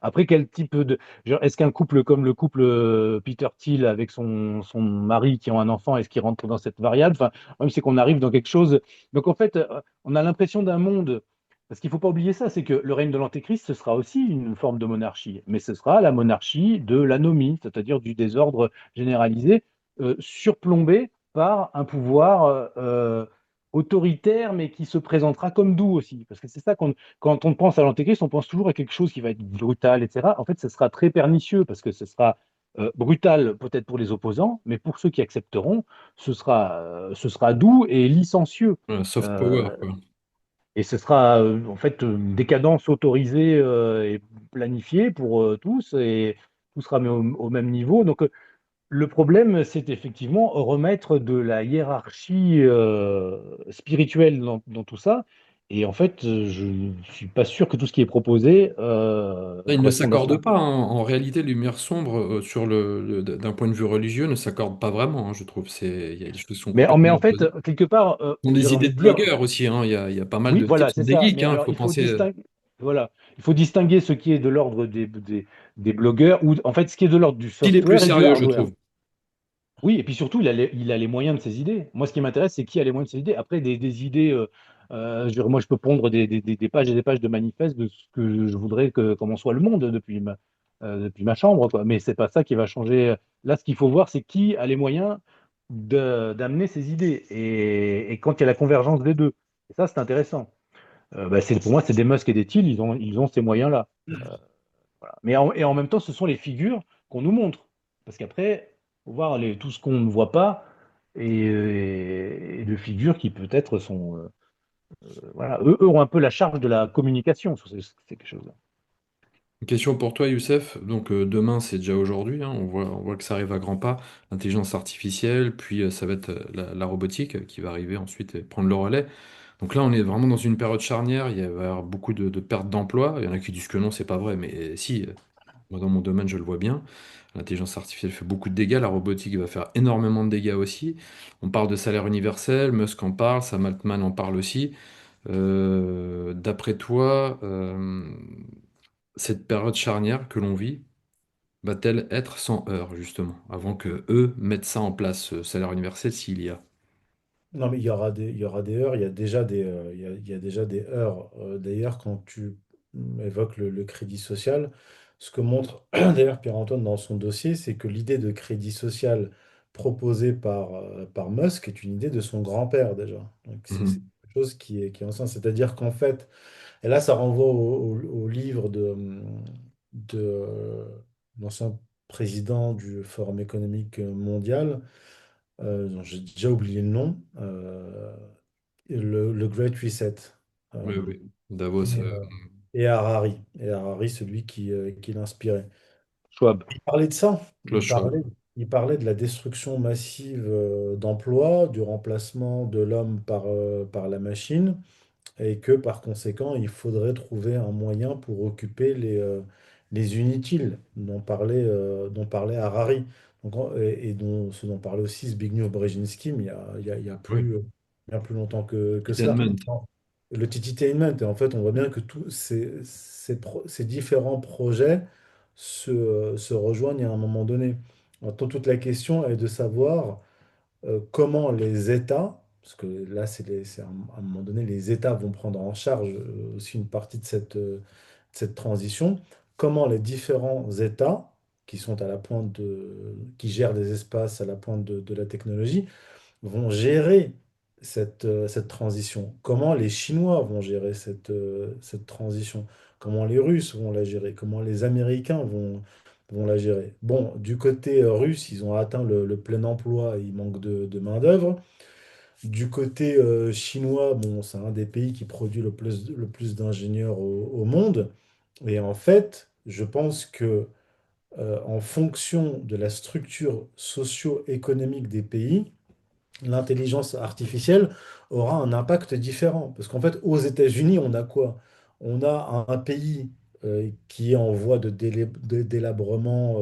après quel type de genre, est-ce qu'un couple comme le couple Peter Thiel avec son mari qui ont un enfant, est-ce qu'il rentre dans cette variable? Enfin, même c'est qu'on arrive dans quelque chose. Donc en fait, on a l'impression d'un monde. Parce qu'il ne faut pas oublier ça, c'est que le règne de l'Antéchrist, ce sera aussi une forme de monarchie, mais ce sera la monarchie de l'anomie, c'est-à-dire du désordre généralisé, surplombé par un pouvoir autoritaire, mais qui se présentera comme doux aussi. Parce que c'est ça, quand on pense à l'Antéchrist, on pense toujours à quelque chose qui va être brutal, etc. En fait, ce sera très pernicieux, parce que ce sera brutal peut-être pour les opposants, mais pour ceux qui accepteront, ce sera doux et licencieux. Voilà, soft power, Euh, quoi. et ce sera en fait une décadence autorisée et planifiée pour tous, et tout sera mis au même niveau. Donc le problème, c'est effectivement remettre de la hiérarchie spirituelle dans tout ça. Et en fait, je ne suis pas sûr que tout ce qui est proposé Là, il ne corresponde à s'accorde cela. pas, hein. En réalité, Lumière sombre, sur d'un point de vue religieux, ne s'accorde pas vraiment, hein, je trouve. Il y a des choses qui sont Mais complètement en fait, opposées. quelque part, Ce sont des j'aurais idées envie de de dire, blogueurs aussi, hein. Il y a pas mal oui, de types voilà, qui sont c'est des ça. geeks, Mais hein. Il alors, faut penser. voilà, il faut distinguer ce qui est de l'ordre des blogueurs, ou en fait, ce qui est de l'ordre du Qui est plus software et du sérieux, je hardware. trouve. Oui, et puis surtout, il a les moyens de ses idées. Moi, ce qui m'intéresse, c'est qui a les moyens de ses idées. Après, des idées, moi, je peux pondre des pages et des pages de manifestes de ce que je voudrais comment soit le monde depuis ma chambre, quoi. Mais c'est pas ça qui va changer. Là, ce qu'il faut voir, c'est qui a les moyens d'amener ses idées. Et quand il y a la convergence des deux, et ça, c'est intéressant. Pour moi, c'est des Musk et des Thiel, ils ont ces moyens-là. Voilà. Et en même temps, ce sont les figures qu'on nous montre. Parce qu'après, faut voir tout ce qu'on ne voit pas et de figures qui peut-être sont. Voilà. Eux ont un peu la charge de la communication sur ces choses-là. Une question pour toi, Youssef. Donc, demain, c'est déjà aujourd'hui, hein. On voit que ça arrive à grands pas. L'intelligence artificielle, puis ça va être la robotique qui va arriver ensuite et prendre le relais. Donc là, on est vraiment dans une période charnière. Il va y avoir beaucoup de pertes d'emplois. Il y en a qui disent que non, c'est pas vrai, mais si. Moi, dans mon domaine, je le vois bien. L'intelligence artificielle fait beaucoup de dégâts. La robotique va faire énormément de dégâts aussi. On parle de salaire universel. Musk en parle. Sam Altman en parle aussi. D'après toi, cette période charnière que l'on vit va-t-elle être sans heurts, justement, avant que eux mettent ça en place, ce salaire universel, s'il y a? Non, mais il y aura des heures, il y a déjà il y a déjà des heures. D'ailleurs, quand tu évoques le crédit social, ce que montre d'ailleurs Pierre-Antoine dans son dossier, c'est que l'idée de crédit social proposée par Musk est une idée de son grand-père déjà. Donc c'est Mhm. quelque chose qui est ancien. C'est-à-dire qu'en fait, et là ça renvoie au livre de l'ancien président du Forum économique mondial, dont j'ai déjà oublié le nom, le Great Reset. Oui, Euh, oui. Davos. et, euh, et Harari, celui qui l'inspirait. Schwab. Il parlait de ça. Klaus Schwab. Il parlait de la destruction massive d'emplois, du remplacement de l'homme par la machine, et que par conséquent, il faudrait trouver un moyen pour occuper les inutiles dont parlait Harari. Donc, ce dont parlait aussi Zbigniew Brzezinski, mais il y a Oui. plus, bien plus longtemps que cela. Entertainment. Le Tititainment, et en fait, on voit bien que tous ces différents projets se rejoignent à un moment donné. Maintenant, toute la question est de savoir comment les États, parce que là, à un moment donné, les États vont prendre en charge aussi une partie de cette transition, comment les différents États qui sont à la pointe qui gèrent des espaces à la pointe de la technologie, vont gérer cette transition? Comment les Chinois vont gérer cette transition? Comment les Russes vont la gérer? Comment les Américains vont la gérer? Bon, du côté russe, ils ont atteint le plein emploi, il manque de main-d'œuvre. Du côté chinois, bon, c'est un des pays qui produit le plus d'ingénieurs au monde. Et en fait, je pense que en fonction de la structure socio-économique des pays, l'intelligence artificielle aura un impact différent. Parce qu'en fait, aux États-Unis, on a quoi? On a un pays qui est en voie de délabrement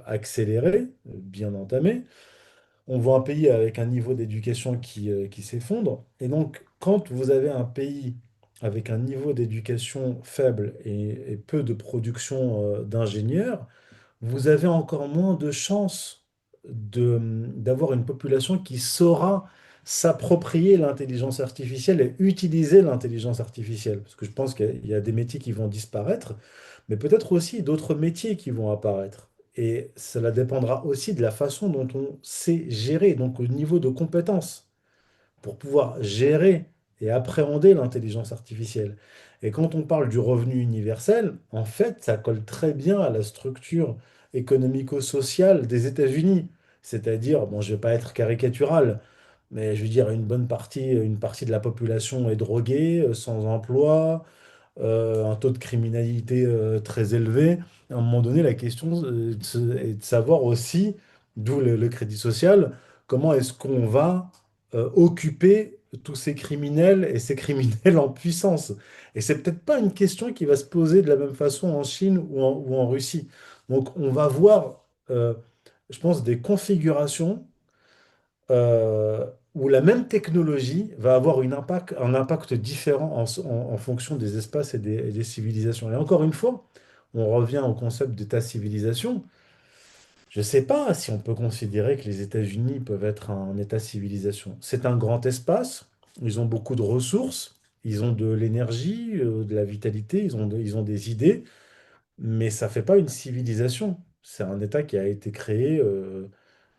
accéléré, bien entamé. On voit un pays avec un niveau d'éducation qui s'effondre. Et donc, quand vous avez un pays avec un niveau d'éducation faible et peu de production d'ingénieurs, vous avez encore moins de chances d'avoir une population qui saura s'approprier l'intelligence artificielle et utiliser l'intelligence artificielle. Parce que je pense qu'il y a des métiers qui vont disparaître, mais peut-être aussi d'autres métiers qui vont apparaître. Et cela dépendra aussi de la façon dont on sait gérer, donc au niveau de compétences pour pouvoir gérer et appréhender l'intelligence artificielle. Et quand on parle du revenu universel, en fait, ça colle très bien à la structure économico-social des États-Unis. C'est-à-dire, bon, je ne vais pas être caricatural, mais je veux dire, une partie de la population est droguée, sans emploi, un taux de criminalité très élevé. À un moment donné, la question est de savoir aussi, d'où le crédit social, comment est-ce qu'on va occuper tous ces criminels et ces criminels en puissance. Et c'est peut-être pas une question qui va se poser de la même façon en Chine ou en Russie. Donc on va voir, je pense, des configurations où la même technologie va avoir un impact différent en fonction des espaces et des civilisations. Et encore une fois, on revient au concept d'État-civilisation. Je ne sais pas si on peut considérer que les États-Unis peuvent être un État-civilisation. C'est un grand espace, ils ont beaucoup de ressources, ils ont de l'énergie, de la vitalité, ils ont des idées, mais ça ne fait pas une civilisation. C'est un État qui a été créé.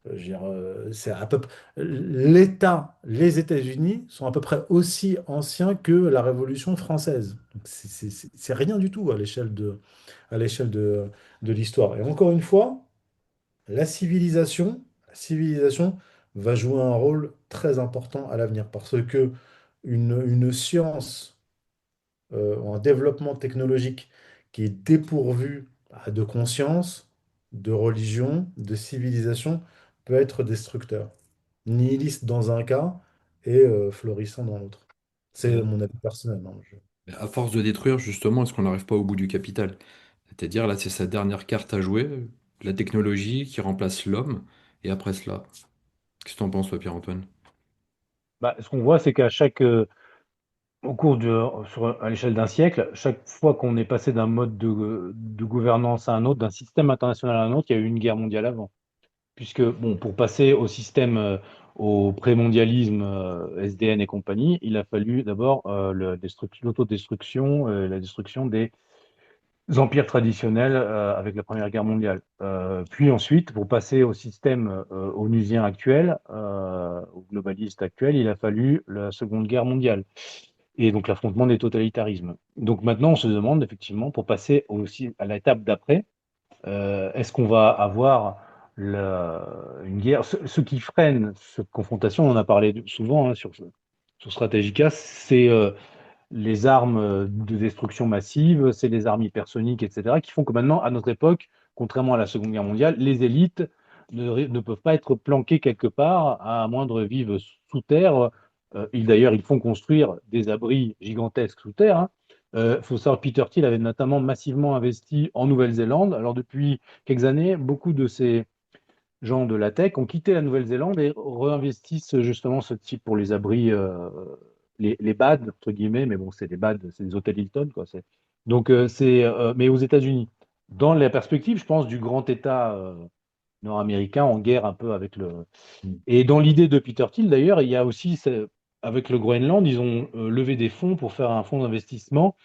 Je veux dire, c'est à peu l'État, les États-Unis sont à peu près aussi anciens que la Révolution française. Donc c'est rien du tout à l'échelle de l'histoire. Et encore une fois, la civilisation va jouer un rôle très important à l'avenir parce que une science ou un développement technologique qui est dépourvu de conscience, de religion, de civilisation peut être destructeur nihiliste dans un cas et florissant dans l'autre. C'est Et mon avis personnel, hein. à force de détruire, justement, est-ce qu'on n'arrive pas au bout du capital? C'est-à-dire, là, c'est sa dernière carte à jouer, la technologie qui remplace l'homme, et après cela. Qu'est-ce que t'en penses, toi, Pierre-Antoine? Bah, ce qu'on voit, c'est qu'à au cours à l'échelle d'un siècle, chaque fois qu'on est passé d'un mode de gouvernance à un autre, d'un système international à un autre, il y a eu une guerre mondiale avant. Puisque, bon, pour passer au système, au pré-mondialisme, SDN et compagnie, il a fallu d'abord l'autodestruction, la destruction des empires traditionnels avec la Première Guerre mondiale. Puis ensuite, pour passer au système onusien actuel, au globaliste actuel, il a fallu la Seconde Guerre mondiale et donc l'affrontement des totalitarismes. Donc maintenant, on se demande effectivement, pour passer aussi à l'étape d'après, est-ce qu'on va avoir une guerre? Ce qui freine cette confrontation, on en a parlé souvent hein, sur Strategica, c'est les armes de destruction massive, c'est les armes hypersoniques, etc., qui font que maintenant, à notre époque, contrairement à la Seconde Guerre mondiale, les élites ne peuvent pas être planquées quelque part, à moins de vivre sous terre. D'ailleurs, ils font construire des abris gigantesques sous terre. Il faut savoir que Peter Thiel avait notamment massivement investi en Nouvelle-Zélande. Alors, depuis quelques années, beaucoup de ces gens de la tech ont quitté la Nouvelle-Zélande et réinvestissent justement ce type pour les abris, les BAD, entre guillemets, mais bon, c'est des BAD, c'est des hôtels Hilton, quoi. Donc, mais aux États-Unis, dans la perspective, je pense, du grand État nord-américain en guerre un peu avec le. Et dans l'idée de Peter Thiel, d'ailleurs, il y a aussi, avec le Groenland, ils ont levé des fonds pour faire un fonds d'investissement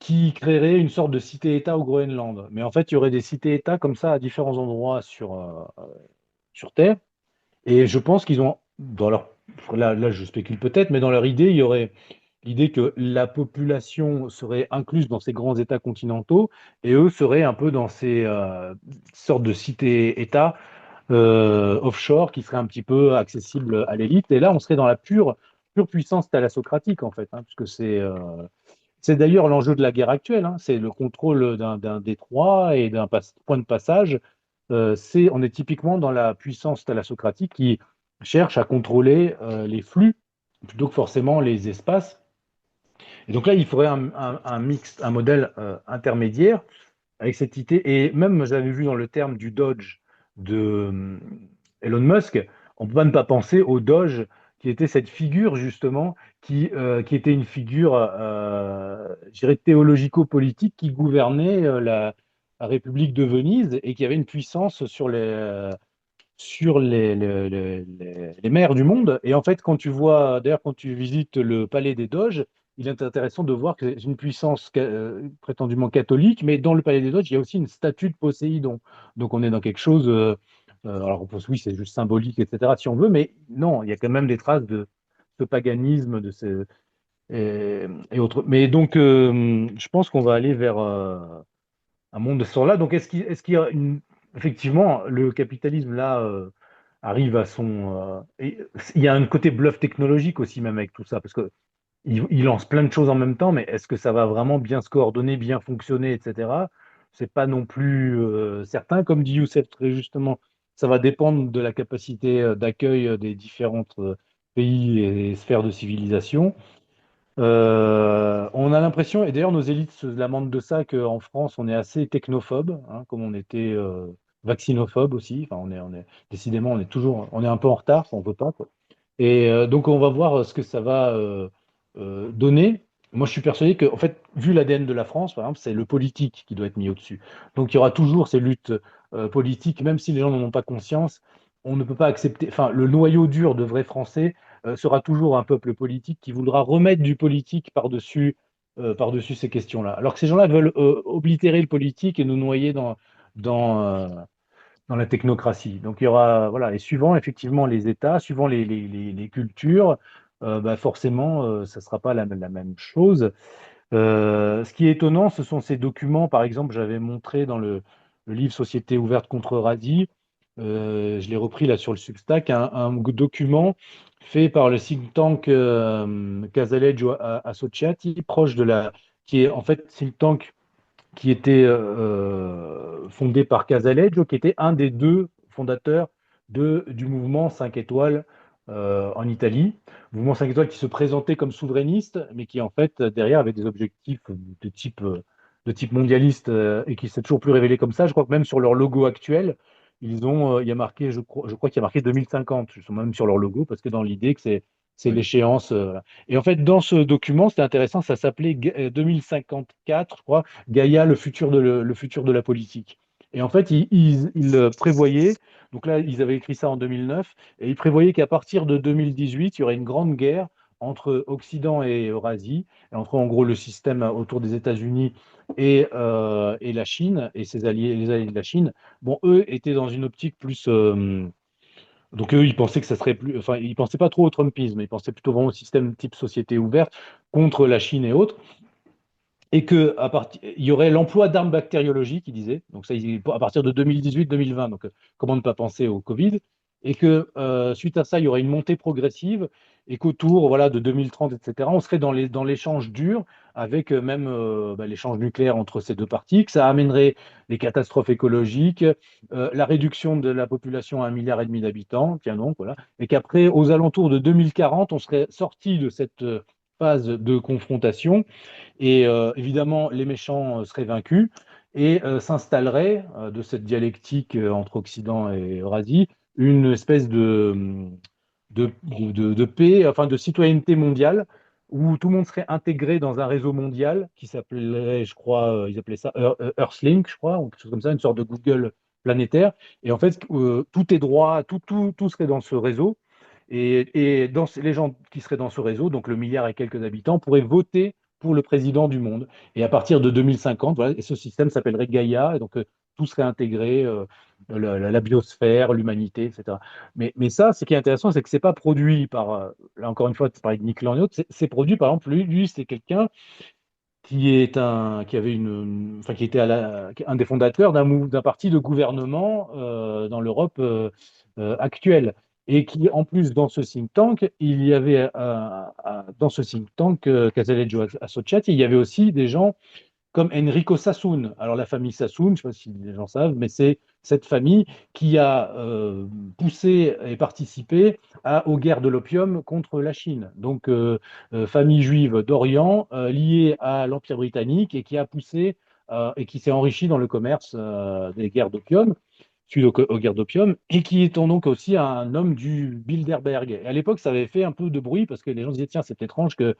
qui créerait une sorte de cité-État au Groenland. Mais en fait, il y aurait des cités-États comme ça à différents endroits sur Terre. Et je pense qu'ils ont, là, je spécule peut-être, mais dans leur idée, il y aurait l'idée que la population serait incluse dans ces grands États continentaux et eux seraient un peu dans ces sortes de cités-États offshore qui seraient un petit peu accessibles à l'élite. Et là, on serait dans la pure puissance thalassocratique, en fait, hein, puisque c'est d'ailleurs l'enjeu de la guerre actuelle, hein, c'est le contrôle d'un détroit et d'un point de passage. On est typiquement dans la puissance thalassocratique qui cherche à contrôler les flux plutôt que forcément les espaces. Et donc là, il faudrait un mix, un modèle intermédiaire avec cette idée. Et même, j'avais vu dans le terme du Dodge de Elon Musk, on ne peut même pas penser au Doge qui était cette figure justement, qui était une figure, je dirais, théologico-politique qui gouvernait la République de Venise et qui avait une puissance sur les mers du monde. Et en fait, quand tu vois, d'ailleurs, quand tu visites le palais des Doges, il est intéressant de voir que c'est une puissance prétendument catholique, mais dans le palais des Doges, il y a aussi une statue de Poséidon. Donc on est dans quelque chose, alors on pense oui, c'est juste symbolique, etc., si on veut, mais non, il y a quand même des traces de ce paganisme, et autres. Mais donc, je pense qu'on va aller vers un monde de ce genre-là. Donc, est-ce qu'il y a effectivement, le capitalisme, là, arrive à son... et il y a un côté bluff technologique aussi, même avec tout ça, parce que il lance plein de choses en même temps, mais est-ce que ça va vraiment bien se coordonner, bien fonctionner, etc. C'est pas non plus certain. Comme dit Youssef très justement, ça va dépendre de la capacité d'accueil des différents pays et sphères de civilisation. On a l'impression, et d'ailleurs nos élites se lamentent de ça, qu'en France, on est assez technophobe, hein, comme on était vaccinophobe aussi. Enfin, décidément, on est un peu en retard, on veut pas, quoi. Et donc, on va voir ce que ça va donner. Moi, je suis persuadé que, en fait, vu l'ADN de la France, par exemple, c'est le politique qui doit être mis au-dessus. Donc, il y aura toujours ces luttes politiques, même si les gens n'en ont pas conscience. On ne peut pas accepter. Enfin, le noyau dur de vrais Français sera toujours un peuple politique qui voudra remettre du politique par-dessus ces questions-là. Alors que ces gens-là veulent oblitérer le politique et nous noyer dans, euh, dans la technocratie. Donc il y aura, voilà, et suivant effectivement les États, suivant les cultures, bah forcément, ça ne sera pas la même chose. Ce qui est étonnant, ce sont ces documents, par exemple, j'avais montré dans le livre Société ouverte contre Radi, je l'ai repris là sur le Substack, un document fait par le think tank Casaleggio Associati, proche de qui est en fait think tank qui était fondé par Casaleggio, qui était un des deux fondateurs du mouvement 5 étoiles en Italie. Mouvement 5 étoiles qui se présentait comme souverainiste, mais qui en fait derrière avait des objectifs de type mondialiste et qui s'est toujours plus révélé comme ça. Je crois que même sur leur logo actuel, il y a marqué, je crois qu'il y a marqué 2050, ils sont même sur leur logo, parce que dans l'idée que c'est Oui. l'échéance. Voilà. Et en fait, dans ce document, c'était intéressant, ça s'appelait 2054, je crois, Gaïa, le futur de la politique. Et en fait, ils prévoyaient, donc là, ils avaient écrit ça en 2009, et ils prévoyaient qu'à partir de 2018, il y aurait une grande guerre entre Occident et Eurasie, et entre en gros le système autour des États-Unis et la Chine, et ses alliés, les alliés de la Chine. Bon, eux étaient dans une optique plus. Donc eux, ils pensaient que ça serait plus. Enfin, ils pensaient pas trop au Trumpisme, ils pensaient plutôt vraiment au système type société ouverte contre la Chine et autres et que il y aurait l'emploi d'armes bactériologiques, il disait, donc ça, à partir de 2018-2020, donc comment ne pas penser au Covid, et que suite à ça, il y aurait une montée progressive, et qu'autour voilà, de 2030, etc., on serait dans l'échange dur, avec même l'échange nucléaire entre ces deux parties, que ça amènerait des catastrophes écologiques, la réduction de la population à 1,5 milliard d'habitants, tiens donc, voilà, et qu'après, aux alentours de 2040, on serait sorti de cette phase de confrontation et évidemment, les méchants seraient vaincus et s'installerait de cette dialectique entre Occident et Eurasie une espèce de paix, enfin de citoyenneté mondiale où tout le monde serait intégré dans un réseau mondial qui s'appellerait, je crois, ils appelaient ça Earthlink, je crois, ou quelque chose comme ça, une sorte de Google planétaire. Et en fait, tout est droit, tout serait dans ce réseau. Et les gens qui seraient dans ce réseau, donc le milliard et quelques habitants, pourraient voter pour le président du monde. Et à partir de 2050, voilà, et ce système s'appellerait Gaïa, et donc tout serait intégré, la biosphère, l'humanité, etc. Mais ça, ce qui est intéressant, c'est que c'est pas produit par, là encore une fois, par Nick Laniot, c'est produit par exemple, lui c'est quelqu'un qui avait enfin, qui était un des fondateurs d'un parti de gouvernement dans l'Europe actuelle. Et qui, en plus, dans ce think tank, il y avait, dans ce think tank, Casaleggio Associati, il y avait aussi des gens comme Enrico Sassoon. Alors la famille Sassoon, je ne sais pas si les gens savent, mais c'est cette famille qui a poussé et participé aux guerres de l'opium contre la Chine. Donc famille juive d'Orient liée à l'Empire britannique et qui a poussé et qui s'est enrichie dans le commerce des guerres d'opium suite aux guerres d'opium, et qui est donc aussi un homme du Bilderberg. Et à l'époque, ça avait fait un peu de bruit parce que les gens se disaient, tiens, c'est étrange que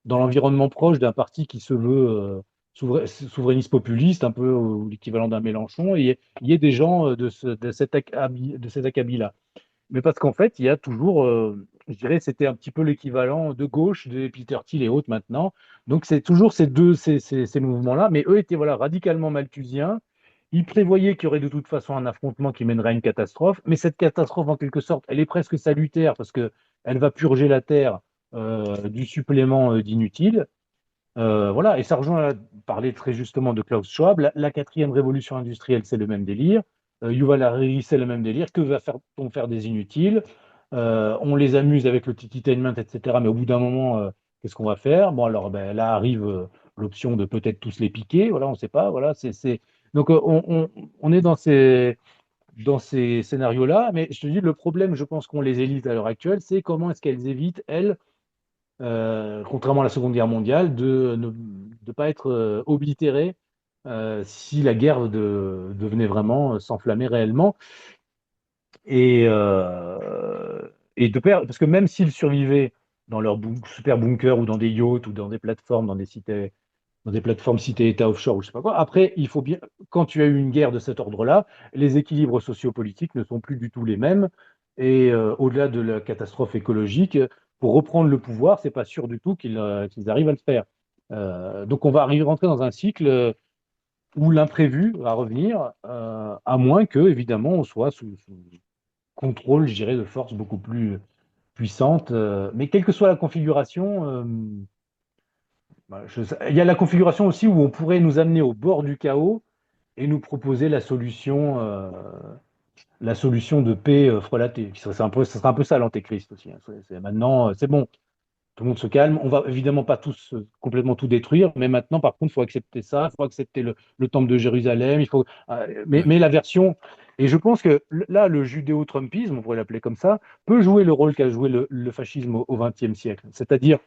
dans l'environnement proche d'un parti qui se veut souverainiste populiste, un peu l'équivalent d'un Mélenchon, et il y ait des gens de cet acabit-là. Mais parce qu'en fait, il y a toujours, je dirais, c'était un petit peu l'équivalent de gauche de Peter Thiel et autres maintenant. Donc c'est toujours ces mouvements-là, mais eux étaient voilà, radicalement malthusiens. Ils prévoyaient qu'il y aurait de toute façon un affrontement qui mènerait à une catastrophe, mais cette catastrophe, en quelque sorte, elle est presque salutaire parce que elle va purger la Terre du supplément d'inutiles. Voilà, et ça rejoint à parler très justement de Klaus Schwab. La quatrième révolution industrielle, c'est le même délire. Yuval Harari, c'est le même délire. Que va-t-on faire des inutiles? On les amuse avec le entertainment, etc. Mais au bout d'un moment, qu'est-ce qu'on va faire? Bon, alors ben, là arrive l'option de peut-être tous les piquer. Voilà, on ne sait pas. Voilà, Donc, on est dans ces scénarios-là. Mais je te dis, le problème, je pense qu'ont les élites à l'heure actuelle, c'est comment est-ce qu'elles évitent, elles, contrairement à la Seconde Guerre mondiale, de ne pas être oblitérées si la guerre devenait vraiment s'enflammer réellement. Et, euh, parce que même s'ils survivaient dans leur super bunker ou dans des yachts ou dans des plateformes, dans des plateformes cité-État offshore ou je sais pas quoi, après, il faut bien, quand tu as eu une guerre de cet ordre-là, les équilibres sociopolitiques ne sont plus du tout les mêmes. Et au-delà de la catastrophe écologique, pour reprendre le pouvoir, c'est pas sûr du tout qu'ils arrivent à le faire. Donc on va rentrer dans un cycle où l'imprévu va revenir, à moins que, évidemment, on soit sous contrôle, je dirais, de forces beaucoup plus puissantes. Mais quelle que soit la configuration, il y a la configuration aussi où on pourrait nous amener au bord du chaos et nous proposer la solution de paix frelatée. Ça serait un peu ça l'antéchrist aussi, hein. Maintenant, c'est bon, tout le monde se calme. On va évidemment pas tous complètement tout détruire, mais maintenant, par contre, il faut accepter ça, il faut accepter le temple de Jérusalem, Ouais. mais la version. Et je pense que là, le judéo-trumpisme, on pourrait l'appeler comme ça, peut jouer le rôle qu'a joué le fascisme au XXe siècle. C'est-à-dire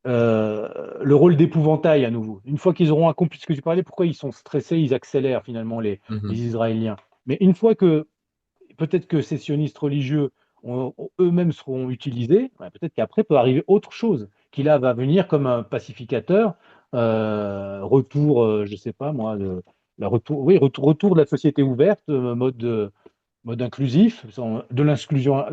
le rôle d'épouvantail à nouveau. Une fois qu'ils auront accompli ce que tu parlais, pourquoi ils sont stressés, ils accélèrent finalement les Mhm. Israéliens. Mais une fois que peut-être que ces sionistes religieux eux-mêmes seront utilisés, ouais, peut-être qu'après peut arriver autre chose, qui là va venir comme un pacificateur, retour, je sais pas moi, oui, retour de la société ouverte, mode inclusif, de l'inclusion,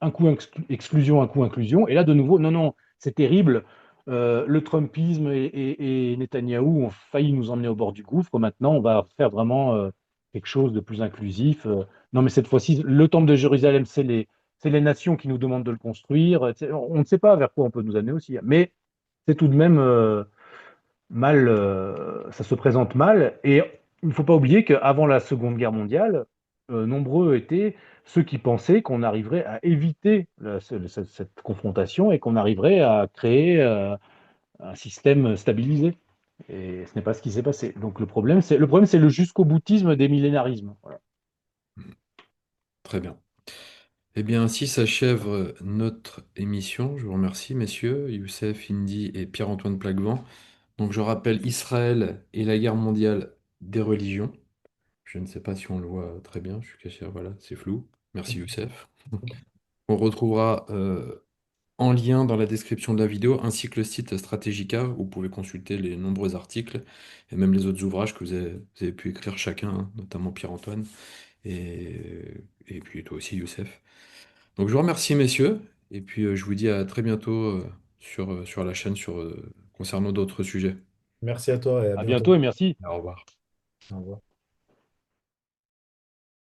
un coup exclusion, un coup inclusion. Et là, de nouveau, non, non, c'est terrible. Le Trumpisme et Netanyahou ont failli nous emmener au bord du gouffre. Maintenant, on va faire vraiment quelque chose de plus inclusif. Non, mais cette fois-ci, le temple de Jérusalem, c'est les nations qui nous demandent de le construire. On ne sait pas vers quoi on peut nous amener aussi, hein. Mais c'est tout de même mal, ça se présente mal. Et il ne faut pas oublier qu'avant la Seconde Guerre mondiale, nombreux étaient ceux qui pensaient qu'on arriverait à éviter cette confrontation et qu'on arriverait à créer un système stabilisé. Et ce n'est pas ce qui s'est passé. Donc le problème, c'est le jusqu'au boutisme des millénarismes. Voilà. Très bien. Eh bien, ainsi s'achève notre émission. Je vous remercie, messieurs, Youssef, Indy et Pierre-Antoine Plaquevent. Donc, je rappelle Israël et la guerre mondiale des religions. Je ne sais pas si on le voit très bien, je suis caché, voilà, c'est flou. Merci, Youssef. On retrouvera en lien dans la description de la vidéo, ainsi que le site Strategica, où vous pouvez consulter les nombreux articles et même les autres ouvrages que vous avez pu écrire chacun, hein, notamment Pierre-Antoine et puis toi aussi, Youssef. Donc je vous remercie, messieurs, et puis je vous dis à très bientôt sur la chaîne concernant d'autres sujets. Merci à toi et à À bientôt. bientôt et merci. Au revoir. Au revoir.